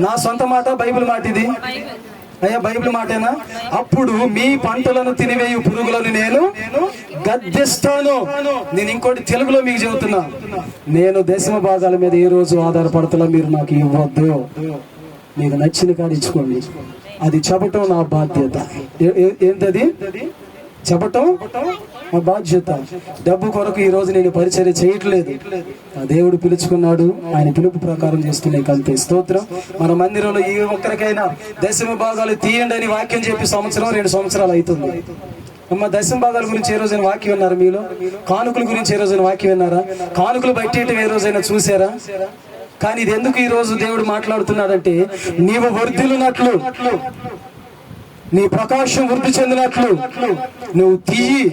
నా సొంత మాట, బైబిల్ మాట ఇది అయ్యా, బైబిల్ మాటేనా? అప్పుడు మీ పంటలను తినివేయు పురుగులను నేను గద్దిస్తాను. నేను ఇంకోటి తెలుగులో మీకు చెబుతున్నా, నేను దశమ భాగాల మీద ఏ రోజు ఆధారపడుతున్నా మీరు నాకు ఇవ్వద్దు. మీకు నచ్చిన కాడ ఇచ్చుకోండి. అది చెప్పటం నా బాధ్యత. ఏంటది చెప్పటం? మా బాధ్యత. డబ్బు కొరకు ఈ రోజు నేను పరిచర్య చేయట్లేదు. ఆ దేవుడు పిలుచుకున్నాడు, ఆయన పిలుపు ప్రకారం చేస్తున్నాయి అంతే. స్తోత్రం. మన మందిరంలో ఏ ఒక్కరికైనా దశమ భాగాలు తీయండి అని వాక్యం చెప్పి 2 సంవత్సరాలు అవుతుంది. అమ్మ, దశమ భాగాల గురించి ఏ రోజైనా వాక్యం విన్నారా? మీలో కానుకల గురించి ఏ రోజైనా వాక్యం విన్నారా? కానుకలు బయటేయటం ఏ రోజైనా చూసారా? కానీ ఇది ఎందుకు ఈ రోజు దేవుడు మాట్లాడుతున్నాడంటే, నీవు వర్ధిల్లునట్లు, నీ ప్రకాశం వృద్ధి చెందినట్లు నువ్వు తీయి,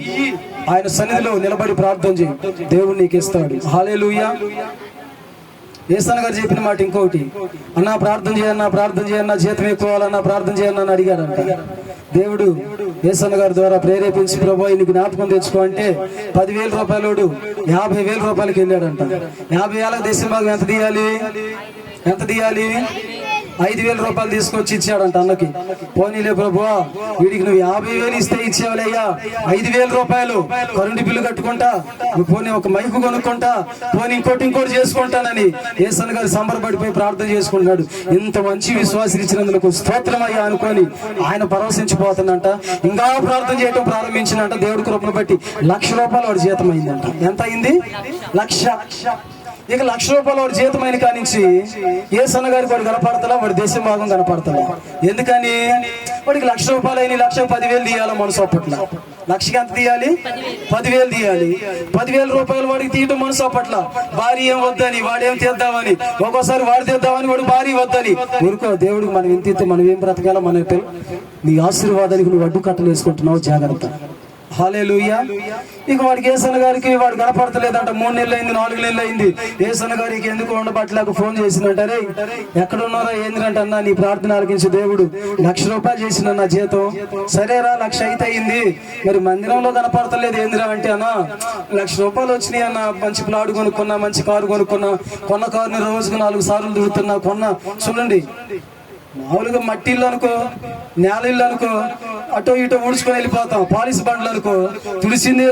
ఆయన సన్నిధిలో నిలబడి ప్రార్థన చేయి, దేవుడు నీకు ఇస్తాడు. హల్లెలూయా. యేసన్న గారు చెప్పిన మాట ఇంకొకటి, అన్నా ప్రార్థన చేయన్నా జీతం ఎక్కువాలన్నా ప్రార్థన చేయన్నా అని అడిగాడంట. దేవుడు యేసన్న గారి ద్వారా ప్రేరేపించి ప్రభు నీకు జ్ఞాపకం తెచ్చుకో అంటే 10,000 రూపాయలు 50,000 రూపాయలకి వెళ్ళాడంట. 50,000 దశమ భాగం ఎంత తీయాలి? 5,000 రూపాయలు తీసుకొచ్చి ఇచ్చాడంట అన్నకి. పోనీలే ప్రభువా, వీడికి నువ్వు 50,000 ఇస్తే ఇచ్చేవాలయ్యా, 5,000 రూపాయలు కరెంటు బిల్లు కట్టుకుంటా, పోనీ ఒక మైకు కొనుక్కుంటా, పోనీ ఇంకోటి చేసుకుంటానని యేసన్న గారు సంబరపడిపోయి ప్రార్థన చేసుకుంటున్నాడు. ఇంత మంచి విశ్వాసం ఇచ్చినందుకు స్తోత్రమయ్యా అనుకొని ఆయన పరవశించిపోతుందంట. ఇంకా ప్రార్థన చేయటం ప్రారంభించినంట. దేవుడి కృపను బట్టి 1,00,000 రూపాయలు వాడి జీతం అయిందంట. ఎంత అయింది? 1,00,000. ఇక 1,00,000 రూపాయలు వాడి జీతమైన కానించి యేసన్న గారికి వాడు కనపడతలా, వాడి దశమ భాగం కనపడతలా. ఎందుకని? వాడికి 1,00,000 రూపాయలు అయిన 1,10,000 తీయాలి మనసు అప్పట్ల. 1,00,000కి ఎంత తీయాలి? 10,000 తీయాలి. 10,000 రూపాయలు వాడికి తీయటం మనసు అప్పట్ల. భార్య ఏం వద్దని, వాడేం తీద్దామని, ఒక్కోసారి వాడు తీద్దామని, వాడు భార్య వద్దని. ఊరుకో, దేవుడికి మనం ఎంత ఇస్తే మనం ఏం బ్రతకాలో మన నీ ఆశీర్వాదానికి నువ్వు అడ్డు కట్టలు వేసుకుంటున్నావు, జాగ్రత్త. హల్లెలూయా. ఇక వాడికి యేసన్న గారికి వాడు కనపడతలేదంట. 3 నెలలు అయింది, 4 నెలలు అయింది. యేసన్న గారికి ఎందుకు ఉండబట్టలేక ఫోన్ చేసిందంటే, ఎక్కడ ఉన్నారా ఏంటంటే, అన్నా నీ ప్రార్థన ఆలకించి దేవుడు 1,00,000 రూపాయలు చేసిన నా జీతం. సరేరా 1,00,000 అయితే అయింది, మరి మందిరంలో కనపడతలేదు ఏందిరా అంటే, అన్నా 1,00,000 రూపాయలు వచ్చినాయి అన్న. మంచి ప్లాట్ కొనుక్కున్నా, మంచి కారు కొనుక్కున్నా, కొన్న కారుని రోజుకు 4 సార్లు దిగుతున్నా. చూడండి, మామూలుగా మట్టి ఇల్లు అనుకో, నేల ఇల్లు అనుకో, అటో ఇటో ఊడ్చుకొని వెళ్ళిపోతాం. పాలిస్ బండ్లు అనుకో, తుడిసిందే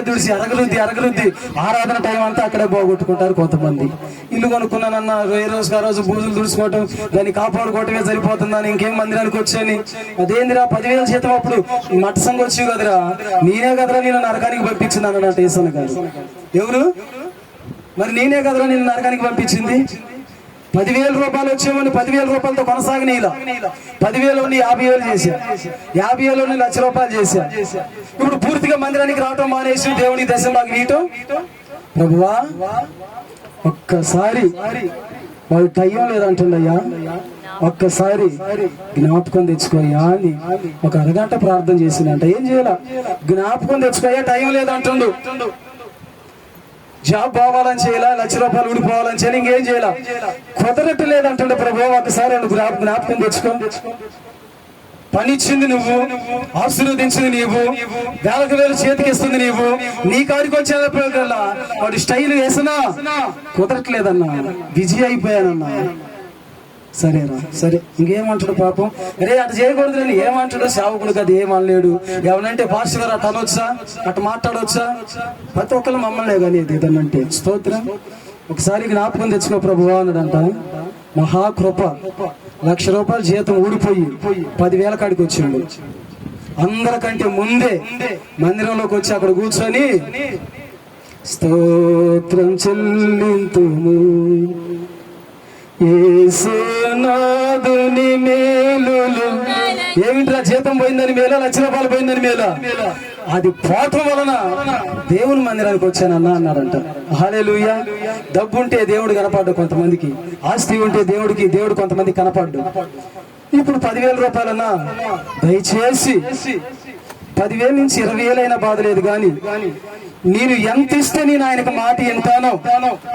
తుడిసి అరగరుద్ది ఆరాధన టైం అంతా అక్కడే పోగొట్టుకుంటారు కొంతమంది. ఇల్లు కొనుక్కున్నానన్న ఏ రోజుకి ఆ రోజు బూజులు తుడుచుకోవటం, దాన్ని కాపాడుకోవటమే సరిపోతుందని ఇంకేం మందిరానికి వచ్చాని. అదేందిరా 10,000 జీతం అప్పుడు మట్ట సంఘం వచ్చి కదరా, నేనే కదరా నేను నరకానికి పంపించింది అన్నట్టు యేసన్న గారు. ఎవరు? మరి నేనే కదరా నేను నరకానికి పంపించింది. 10,000 రూపాయలు వచ్చేమని 10,000 రూపాయలతో కొనసాగిన ఇలా 10,000 50,000 చేశా, 50,000 1,00,000 రూపాయలు చేశా. ఇప్పుడు పూర్తిగా మందిరానికి రావటం మానేసి దేవునికి దశమ భాగం నీటం. ప్రభువా, ఒక్కసారి వాడు టైం లేదంటుండయ్యా, ఒక్కసారి జ్ఞాపకం తెచ్చుకోయ్యా అని ఒక అరగంట ప్రార్థన చేసిందంట. ఏం చేయాల? జ్ఞాపకం తెచ్చుకోయ్యా, టైం లేదంటుండు. జాబ్ పోవాలని చేయాలా, 1,00,000 రూపాయలు ఊడిపోవాలని చేయాలి, ఇంకేం చేయాలా? కుదరట్టు లేదంటుండే. ప్రభు, ఒకసారి జ్ఞాపకం తెచ్చుకో. పని ఇచ్చింది నువ్వు, ఆశీర్వదించింది నీవు, 1,000 చేతికి ఇస్తుంది నీవు. నీ కాడికి వచ్చేలా వాడి స్టైల్ వేసినా కుదరట్లేదన్నా, బిజీ అయిపోయానన్నా. సరేరా, సరే ఇంకేమంటాడు పాపం. రే అటు చేయకూడదు అని ఏమంటాడు? సేవకుడికి అది ఏమనలేడు. ఎవరంటే పాస్టర్ గారు అటు అనొచ్చా, అటు మాట్లాడవచ్చా? ప్రతి ఒక్కరు మమ్మల్ని కానీ ఏదనంటే స్తోత్రం. ఒకసారి జ్ఞాపకం తెచ్చుకో ప్రభువా అన్నాడంట. మహాకృప. 1,00,000 రూపాయలు జీతం ఊడిపోయి 10,000 కాడికి వచ్చిండు. అందరికంటే ముందే మందిరంలోకి వచ్చి అక్కడ కూర్చొని స్తోత్రం చెల్లింతుము యేసునాథుని మేలులు. ఏమిట్రా జీతం పోయిందని మేలా, లక్ష రూపాయలు పోయిందని మేలా? అది పోవటం వలన దేవుని మందిరానికి వచ్చానన్నా అన్నాడంట. హల్లెలూయా. డబ్బు ఉంటే దేవుడు కనపడ్డు కొంతమందికి, ఆస్తి ఉంటే దేవుడు కొంతమంది కనపడ్డు. ఇప్పుడు 10,000 రూపాయలన్నా దయచేసి 10,000 నుంచి 20,000 అయినా బాధ లేదు కానీ నేను ఎంత ఇస్తే నేను ఆయనకు మాట వింటానో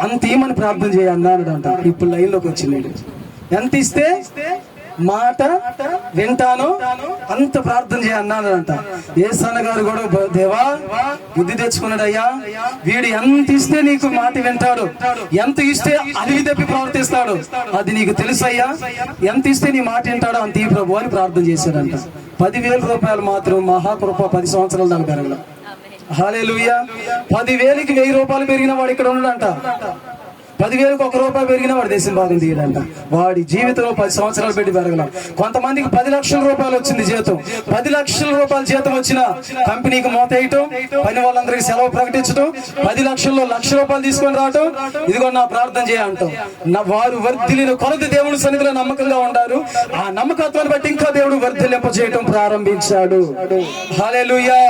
అంత ఏమని ప్రార్థన చేయన్నాడంట. ఇప్పుడు లైన్లోకి వచ్చింది. ఎంత ఇస్తే మాట వింటానో అంత ప్రార్థన చేయన్నాడంట. ఏసన్న గారు కూడా దేవా బుద్ధి తెచ్చుకున్నాడు అయ్యా, వీడు ఎంత ఇస్తే నీకు మాట వింటాడు, ఎంత ఇస్తే అలివి తప్పి ప్రవర్తిస్తాడు అది నీకు తెలుసయ్యా, ఎంత ఇస్తే నీ మాట వింటాడో అంత ఈ ప్రభు అని ప్రార్థన చేశాడంట. 10,000 రూపాయలు మాత్రం మహాకృప 10 సంవత్సరాల దాకా పెరగల. హల్లెలూయా. 10,000కి 1,000 రూపాయలు పెరిగిన వాడు ఇక్కడ ఉన్నాడంట. 10,000కి 1 రూపాయి పెరిగిన వాడు దేశం భాగం తీయడంట. వాడి జీవితంలో 10 సంవత్సరాలు పెట్టి పెరగల. కొంతమందికి 10 లక్షల రూపాయలు వచ్చింది జీతం. 10 లక్షల రూపాయల జీతం వచ్చిన కంపెనీకి మోతేయటం, పని వాళ్ళందరికీ సెలవు ప్రకటించడం, 10 లక్షల్లో 1,00,000 రూపాయలు తీసుకొని రావటం, ఇదిగో నా ప్రార్థన చేయంటాం. వారు వర్ధిలిన కొలది దేవుని సన్నిధిలో నమ్మకంగా ఉంటారు. ఆ నమ్మకత్వాన్ని బట్టి ఇంకా దేవుడు వర్ధిలింప చేయటం ప్రారంభించాడు. హల్లెలూయా.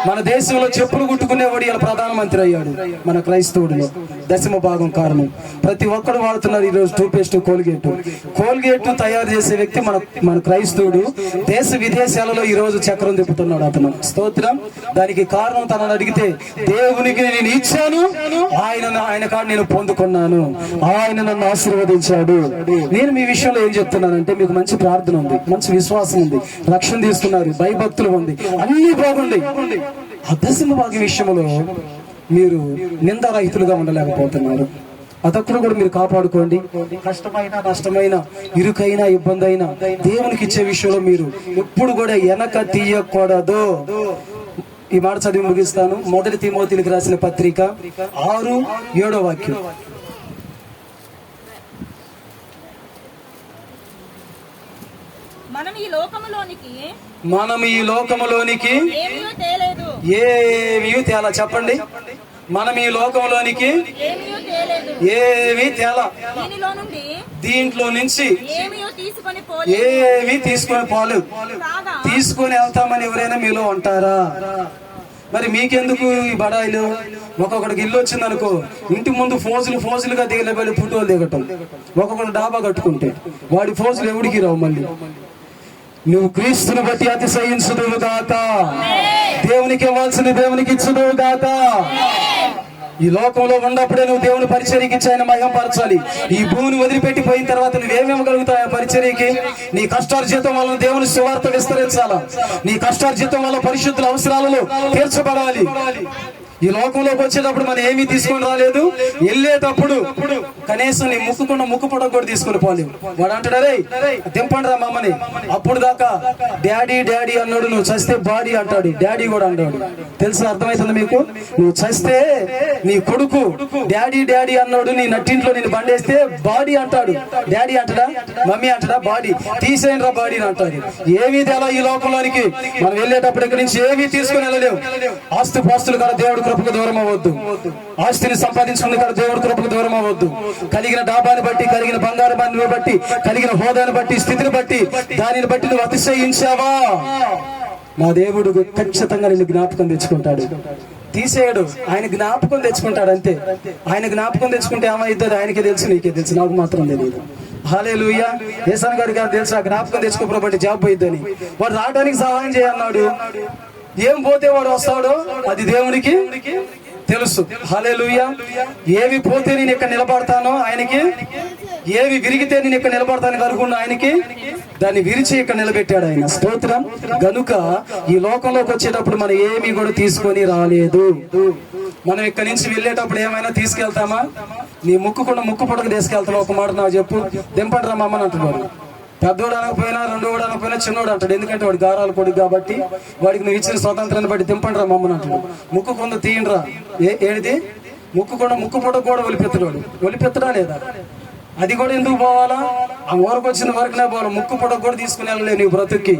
మన దేశంలో చెప్పులు కుట్టుకునేవాడు ఇలా ప్రధానమంత్రి అయ్యాడు. మన క్రైస్తవుడిలో 10వ భాగం కారణం. ప్రతి ఒక్కరు వాడుతున్నారు ఈరోజు టూపేస్ట్, కోల్గేట్ తయారు చేసే వ్యక్తి మన క్రైస్తవుడు. దేశ విదేశాలలో ఈ రోజు చక్రం తిప్పుతున్నాడు అతను. స్తోత్రం. దానికి కారణం తనని అడిగితే దేవునికి నేను ఇచ్చాను, ఆయన కాదు నేను పొందుకున్నాను, ఆయన నన్ను ఆశీర్వదించాడు. నేను మీ విషయంలో ఏం చెప్తున్నానంటే మీకు మంచి ప్రార్థన ఉంది, మంచి విశ్వాసం ఉంది, రక్షణ తీసుకున్నారు, భయభక్తులు ఉంది, అన్ని బాగుంది. ఆ 10వ భాగం విషయంలో మీరు నిందారహితులుగా ఉండలేకపోతున్నారు. అదొక్కడు కూడా మీరు కాపాడుకోండి. కష్టమైన, నష్టమైన, ఇరుకైన, ఇబ్బంది అయినా దేవునికి ఇచ్చే విషయంలో మీరు ఎప్పుడు కూడా వెనక తీయకూడదు. ఈ మాట చదివి ముగిస్తాను. 1 తిమోతికి రాసిన పత్రిక 6:7 వాక్యం. మనం ఈ లోకములోనికి ఏమీ తేలా. చెప్పండి. మనం ఈ లోకంలోనికి ఏమీ తేలా. దీంట్లో నుంచి ఏమీ తీసుకొని పోలేదు. తీసుకొని వెళ్తామని ఎవరైనా మీలో ఉంటారా? మరి మీకెందుకు ఈ బడాయిలు? ఒక్కొక్కడికి ఇల్లు వచ్చింది అనుకో, ఇంటి ముందు ఫోజులుగా దిగలేబడి ఫోటోలు దిగటం. ఒక్కొక్కడు డాబా కట్టుకుంటే వాడి ఫోజులు ఎవడికి రావు. మళ్ళీ నువ్వు క్రీస్తుని బట్టి అతిశయించుదువు గాక. దేవునికి ఇవ్వాల్సింది దేవునికి ఇచ్చుదువు గాక. ఈ లోకంలో ఉన్నప్పుడే నువ్వు దేవుని పరిచర్యకి ఇచ్చి ఆయన మహిమపరచాలి. ఈ భూమిని వదిలిపెట్టిపోయిన తర్వాత నువ్వేమేమగలుగుతావు ఆ పరిచర్యకి? నీ కష్టార్జితం వల్ల దేవుని సువార్త విస్తరించాలా. నీ కష్టార్జితం వల్ల పరిశుద్ధుల అవసరాలలో తీర్చబడాలి. ఈ లోకంలోకి వచ్చేటప్పుడు మనం ఏమీ తీసుకొని రాలేదు. వెళ్ళేటప్పుడు కనీసం నీ ముక్కు పొడవు కూడా తీసుకొని పోలేవు. వాడు అంటాడు, అరే దింపండి రా మమ్మని. అప్పుడు దాకా డాడీ అన్నాడు, నువ్వు చస్తే బాడీ అంటాడు, డాడీ కూడా అంటాడు. తెలుసు, అర్థమవుతుంది మీకు? నువ్వు చస్తే నీ కొడుకు డాడీ అన్నాడు, నీ నట్టింట్లో నేను బండేస్తే బాడీ అంటాడు. డాడీ అంటాడా, మమ్మీ అంటాడా? బాడీ తీసేయండి రా బాడీ అంటాడు. ఏమీ తేలా ఈ లోకంలోనికి. మనం వెళ్ళేటప్పుడు ఇక్కడి నుంచి ఏమీ తీసుకుని వెళ్ళలేవు. ఆస్తి పాస్తులు కదా దేవుడు కృపకు దూరం అవ్వద్దు. ఆస్తిని సంపాదించుకున్న కాదు దేవుడి కృపకు దూరం అవ్వద్దు. కలిగిన డాబాని బట్టి, కలిగిన బంగారు బండిని బట్టి, కలిగిన హోదాని బట్టి, స్థితిని బట్టి, దానిని బట్టి నువ్వు అతిశయించావా? నా దేవుడు ఖచ్చితంగా నిన్ను జ్ఞాపకం తెచ్చుకుంటాడు. తీసేయడు, ఆయన జ్ఞాపకం తెచ్చుకుంటాడు అంతే. ఆయన జ్ఞాపకం తెచ్చుకుంటే ఏమైతుంది ఆయనకే తెలుసు, నీకే తెలుసు, నాకు మాత్రం తెలియదు. హల్లెలూయా. యేసన్న గారికి తెలుసు ఆ జ్ఞాపకం తెచ్చుకోబట్టి జాబ్ పోయిద్దని. వాడు రావడానికి సహాయం చేయన్నాడు. ఏం పోతే వాడు వస్తాడో అది దేవునికి తెలుసు. హల్లెలూయా. ఏవి పోతే నేను ఇక్కడ నిలబడతానో ఆయనకి, ఏవి విరిగితే నేను ఇక్కడ నిలబడతాను అనుకున్న ఆయనకి, దాన్ని విరిచి ఇక్కడ నిలబెట్టాడు ఆయన. స్తోత్రం. గనుక ఈ లోకంలోకి వచ్చేటప్పుడు మనం ఏమీ కూడా తీసుకొని రాలేదు. మనం ఇక్కడి నుంచి వెళ్ళేటప్పుడు ఏమైనా తీసుకెళ్తామా? నీ ముక్కు పొడకు తీసుకెళ్తావు. ఒక మాట నాకు చెప్పు, దింపండి రా మమ్మని అంటున్నాడు. పెద్దోడు అనకపోయినా, రెండోడు అనకపోయినా చిన్నోడు అంటాడు. ఎందుకంటే వాడు గారాలు కొడుకు కాబట్టి వాడికి నువ్వు ఇచ్చిన స్వాతంత్రాన్ని బట్టి దింపండి రా మమ్మని అంటాడు. ముక్కు కొంద తీయండి రా. ఏడిది? ముక్కు పొడ కూడా ఒలిపెత్తడాడు. ఒలిపెత్తడా లేదా? అది కూడా ఎందుకు పోవాలా? ఆ ఊరకు వచ్చిన వరకునే పోవాలి. ముక్కు పొడకు కూడా తీసుకుని వెళ్ళలేదు నీ బ్రతుక్కి.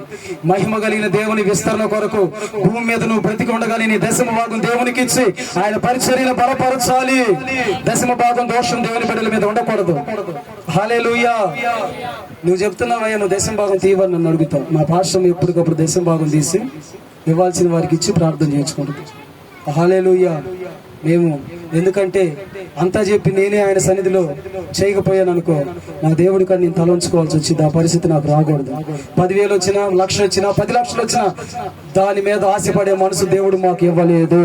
మహిమ కలిగిన దేవుని విస్తరణ కొరకు భూమి మీద నువ్వు బ్రతికి ఉండగానే నీ దశమ భాగం దేవునికి ఇచ్చి ఆయన పరిచర్యను బలపరచాలి. దశమ భాగం దోషం దేవుని బిడ్డల మీద ఉండకూడదు. హల్లెలూయా. నువ్వు చెప్తున్నావయ్యా నువ్వు దశమ భాగం తీయవని నన్ను అడుగుతావు. మా పాస్టర్ ఎప్పటికప్పుడు దశమ భాగం తీసి ఇవ్వాల్సిన వారికి ఇచ్చి ప్రార్థన చేసుకుంటుంది. హల్లెలూయా. మేము ఎందుకంటే అంతా చెప్పి నేనే ఆయన సన్నిధిలో చేయకపోయాను అనుకో, నా దేవుడి కానీ నేను తలంచుకోవాల్సి వచ్చింది. ఆ పరిస్థితి నాకు రాకూడదు. 10,000 వచ్చినా, 1,00,000 వచ్చినా, 10 లక్షలు వచ్చినా దాని మీద ఆశపడే మనసు దేవుడు మాకు ఇవ్వలేదు.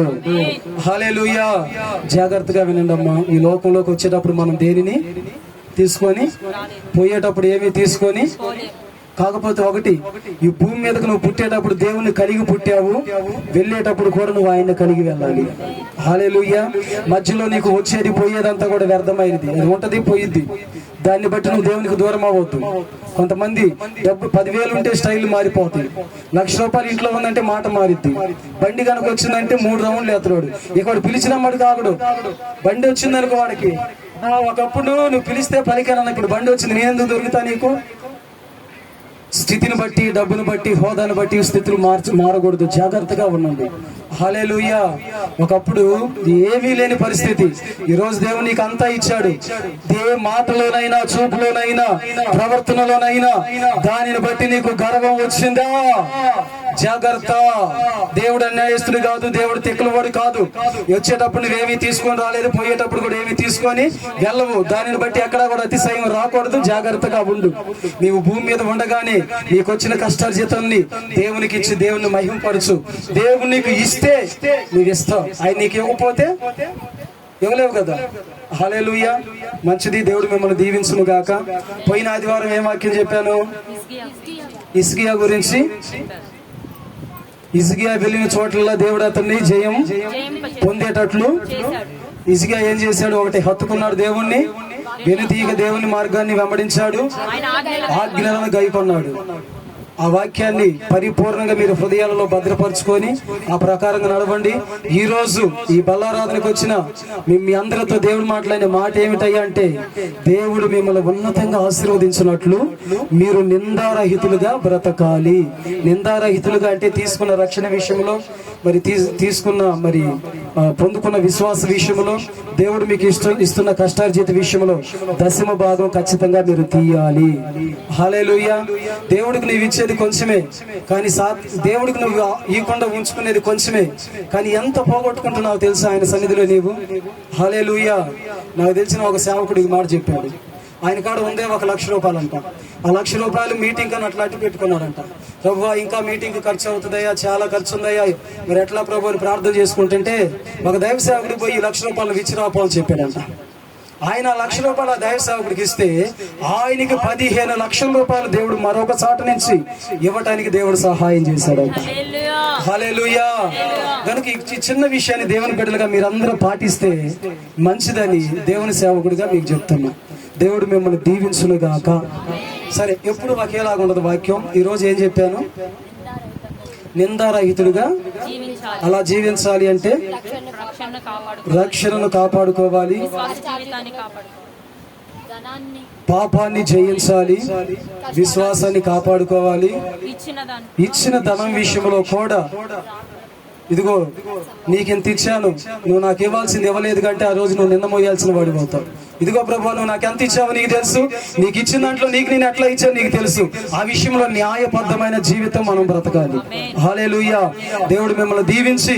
హల్లెలూయా. జాగ్రత్తగా వినండి అమ్మా. ఈ లోకంలోకి వచ్చేటప్పుడు మనం దేనిని తీసుకొని పోయేటప్పుడు ఏమీ తీసుకొని, కాకపోతే ఒకటి, ఈ భూమి మీదకు నువ్వు పుట్టేటప్పుడు దేవుణ్ణి కలిగి పుట్టావు, వెళ్ళేటప్పుడు కూడా నువ్వు ఆయన్ని కలిగి వెళ్ళాలి. హల్లెలూయా. మధ్యలో నీకు వచ్చేది పోయేదంతా కూడా వ్యర్థమైనది. అది ఉంటది, పోయిద్ది. దాన్ని బట్టి నువ్వు దేవునికి దూరం అవ్వద్దు. కొంతమంది డబ్బు 10,000 ఉంటే స్టైల్ మారిపోతాయి. 1,00,000 రూపాయలు ఇంట్లో ఉందంటే మాట మారిద్ది. బండి కనుక వచ్చిందంటే 3 రౌండ్లు ఎత్తడాడు. ఇక్కడ పిలిచిన వాడు కాకుడు. బండి వచ్చిందనుకో వాడికి, ఒకప్పుడు నువ్వు పిలిస్తే పలికానన్న, ఇప్పుడు బండి వచ్చింది నేను ఎందుకు దొరుకుతా నీకు? స్థితిని బట్టి, డబ్బును బట్టి, హోదాను బట్టి స్థితులు మారకూడదు. జాగ్రత్తగా ఉండండి. హల్లెలూయా. ఒకప్పుడు ఏమీ లేని పరిస్థితి, ఈ రోజు దేవుడు నీకు అంతా ఇచ్చాడు. మాటలోనైనా, చూపులోనైనా, ప్రవర్తనలోనైనా దానిని బట్టి నీకు గర్వం వచ్చిందా? జాగ్రత్త. దేవుడు అన్యాయస్తుడు కాదు, దేవుడు తిక్కులవాడు కాదు. వచ్చేటప్పుడు నువ్వేమీ తీసుకొని రాలేదు, పోయేటప్పుడు కూడా ఏమీ తీసుకొని వెళ్ళవు. దానిని బట్టి ఎక్కడా కూడా అతిశయం రాకూడదు. జాగ్రత్తగా ఉండు. నీవు భూమి మీద ఉండగానే నీకు వచ్చిన కష్టార్జితాన్ని దేవునికి ఇచ్చి దేవుని మహిమపరచు. దేవుడు నీకు ఇస్తే నువ్వు ఇస్తావు, ఆయన నీకు ఇవ్వకపోతే ఇవ్వలేవు కదా. హల్లెలూయా. మంచిది. దేవుడు మిమ్మల్ని దీవించును గాక. పోయిన ఆదివారం ఏం వాక్యం చెప్పాను? హిజ్కియా గురించి. హిజ్కియా వెళ్ళిన చోట్ల దేవుడు అతన్ని జయం పొందేటట్లు హిజ్కియా ఏం చేశాడు? ఒకటి, హత్తుకున్నాడు దేవుణ్ణి, వెనుతీగ దేవుని మార్గాన్ని వెంబడించాడు, ఆజ్ఞలను గైకొన్నాడు. ఆ వాక్యాన్ని పరిపూర్ణంగా మీరు హృదయాలలో భద్రపరుచుకొని ఆ ప్రకారంగా నడవండి. ఈ రోజు ఈ బల్లారాధనకు వచ్చిన మీ అందరితో దేవుడు మాట్లాడిన మాట ఏమిటయ్యా అంటే, దేవుడు మిమ్మల్ని ఉన్నతంగా ఆశీర్వదించినట్లు మీరు నిందారహితులుగా బ్రతకాలి. నిందారహితులుగా అంటే తీసుకున్న రక్షణ విషయంలో, మరి తీసుకున్న మరి పొందుకున్న విశ్వాస విషయంలో, దేవుడు మీకు ఇస్తున్న కష్టార్జిత విషయంలో దశమ భాగం ఖచ్చితంగా మీరు తీయాలి. హల్లెలూయా. దేవుడికి నీవు ఇచ్చేది కొంచెమే, కానీ దేవుడికి నువ్వు ఇవ్వకుండా ఉంచుకునేది కొంచెమే, కానీ ఎంత పోగొట్టుకుంటున్నావు తెలుసా ఆయన సన్నిధిలో నీవు. హల్లెలూయా. నాకు తెలిసిన ఒక సేవకుడికి మాట చెప్పాడు. ఆయన కాడ ఉందే 1,00,000 రూపాయలంట. ఆ 1,00,000 రూపాయలు మీటింగ్ అని అట్లా అట్టు పెట్టుకున్నారంట. ప్రభువా ఇంకా మీటింగ్ ఖర్చు అవుతుందయ్యా, చాలా ఖర్చు ఉందయ్యా, మరి ఎట్లా ప్రభు అని ప్రార్థన చేసుకుంటుంటే ఒక దైవ సేవకుడికి పోయి 1,00,000 రూపాయలు ఇచ్చి రాపోని చెప్పాడంట. ఆయన 1,00,000 రూపాయలు ఆ దైవ సేవకుడికి ఇస్తే ఆయనకి 15 లక్షల రూపాయలు దేవుడు మరొక చాట నుంచి ఇవ్వటానికి దేవుడు సహాయం చేశాడంట. హల్లెలూయా. కనుక ఈ చిన్న విషయాన్ని దేవుని బిడ్డలుగా మీరందరూ పాటిస్తే మంచిదని దేవుని సేవకుడిగా మీకు చెప్తున్నా. దేవుడు మిమ్మల్ని దీవించును గాక. సరే, ఎప్పుడు ఒకేలాగా ఉండదు వాక్యం. ఈ రోజు ఏం చెప్పాను? నిందారహితుడుగా అలా జీవించాలి అంటే రక్షణను కాపాడుకోవాలి, పాపాన్ని జయించాలి, విశ్వాసాన్ని కాపాడుకోవాలి. ఇచ్చిన ధనం విషయంలో కూడా ఇదిగో నీకెంత ఇచ్చాను, నువ్వు నాకు ఇవ్వాల్సింది ఇవ్వలేదు కంటే ఆ రోజు నువ్వు నింద మోయాల్సిన వాడు అవుతావు. ఇదిగో ప్రభు నువ్వు నాకు ఎంత ఇచ్చావో నీకు తెలుసు, నీకు ఇచ్చిన దాంట్లో నీకు నేను ఎట్లా ఇచ్చాను నీకు తెలుసు. ఆ విషయంలో న్యాయబద్ధమైన జీవితం మనం బ్రతకాలి. హల్లెలూయా. దేవుడు మిమ్మల్ని దీవించి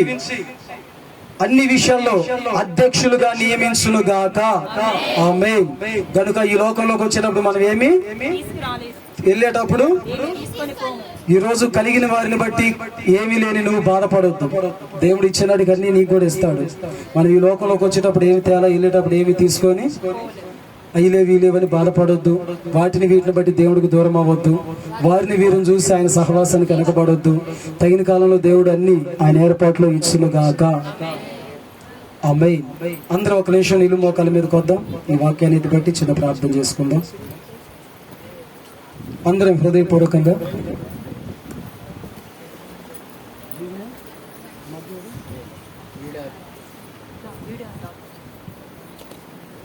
అన్ని విషయాల్లో అధ్యక్షులుగా నియమించును గాక. ఆమేన్. గనుక ఈ లోకంలోకి వచ్చేటప్పుడు మనం ఏమి వెళ్ళేటప్పుడు ఈ రోజు కలిగిన వారిని బట్టి ఏమీ లేని నువ్వు బాధపడొద్దు. దేవుడు ఇచ్చినట్టు అన్ని నీకు కూడా ఇస్తాడు. మనం ఈ లోకంలోకి వచ్చేటప్పుడు ఏమి తేలా, వెళ్ళేటప్పుడు ఏమి తీసుకొని వీలేవని బాధపడొద్దు. వీటిని బట్టి దేవుడికి దూరం అవ్వద్దు. వారిని వీరిని చూసి ఆయన సహవాసానికి వెనకబడొద్దు. తగిన కాలంలో దేవుడు అన్ని ఆయన ఏర్పాట్లో ఇచ్చును గాక. ఆమేన్. అందరూ ఒక నిమిషం నిలువు మోకాల మీదకి వద్దాం. ఈ వాక్యాన్ని బట్టి చిన్న ప్రార్థన చేసుకుందాం. అందరం హృదయపూర్వకంగా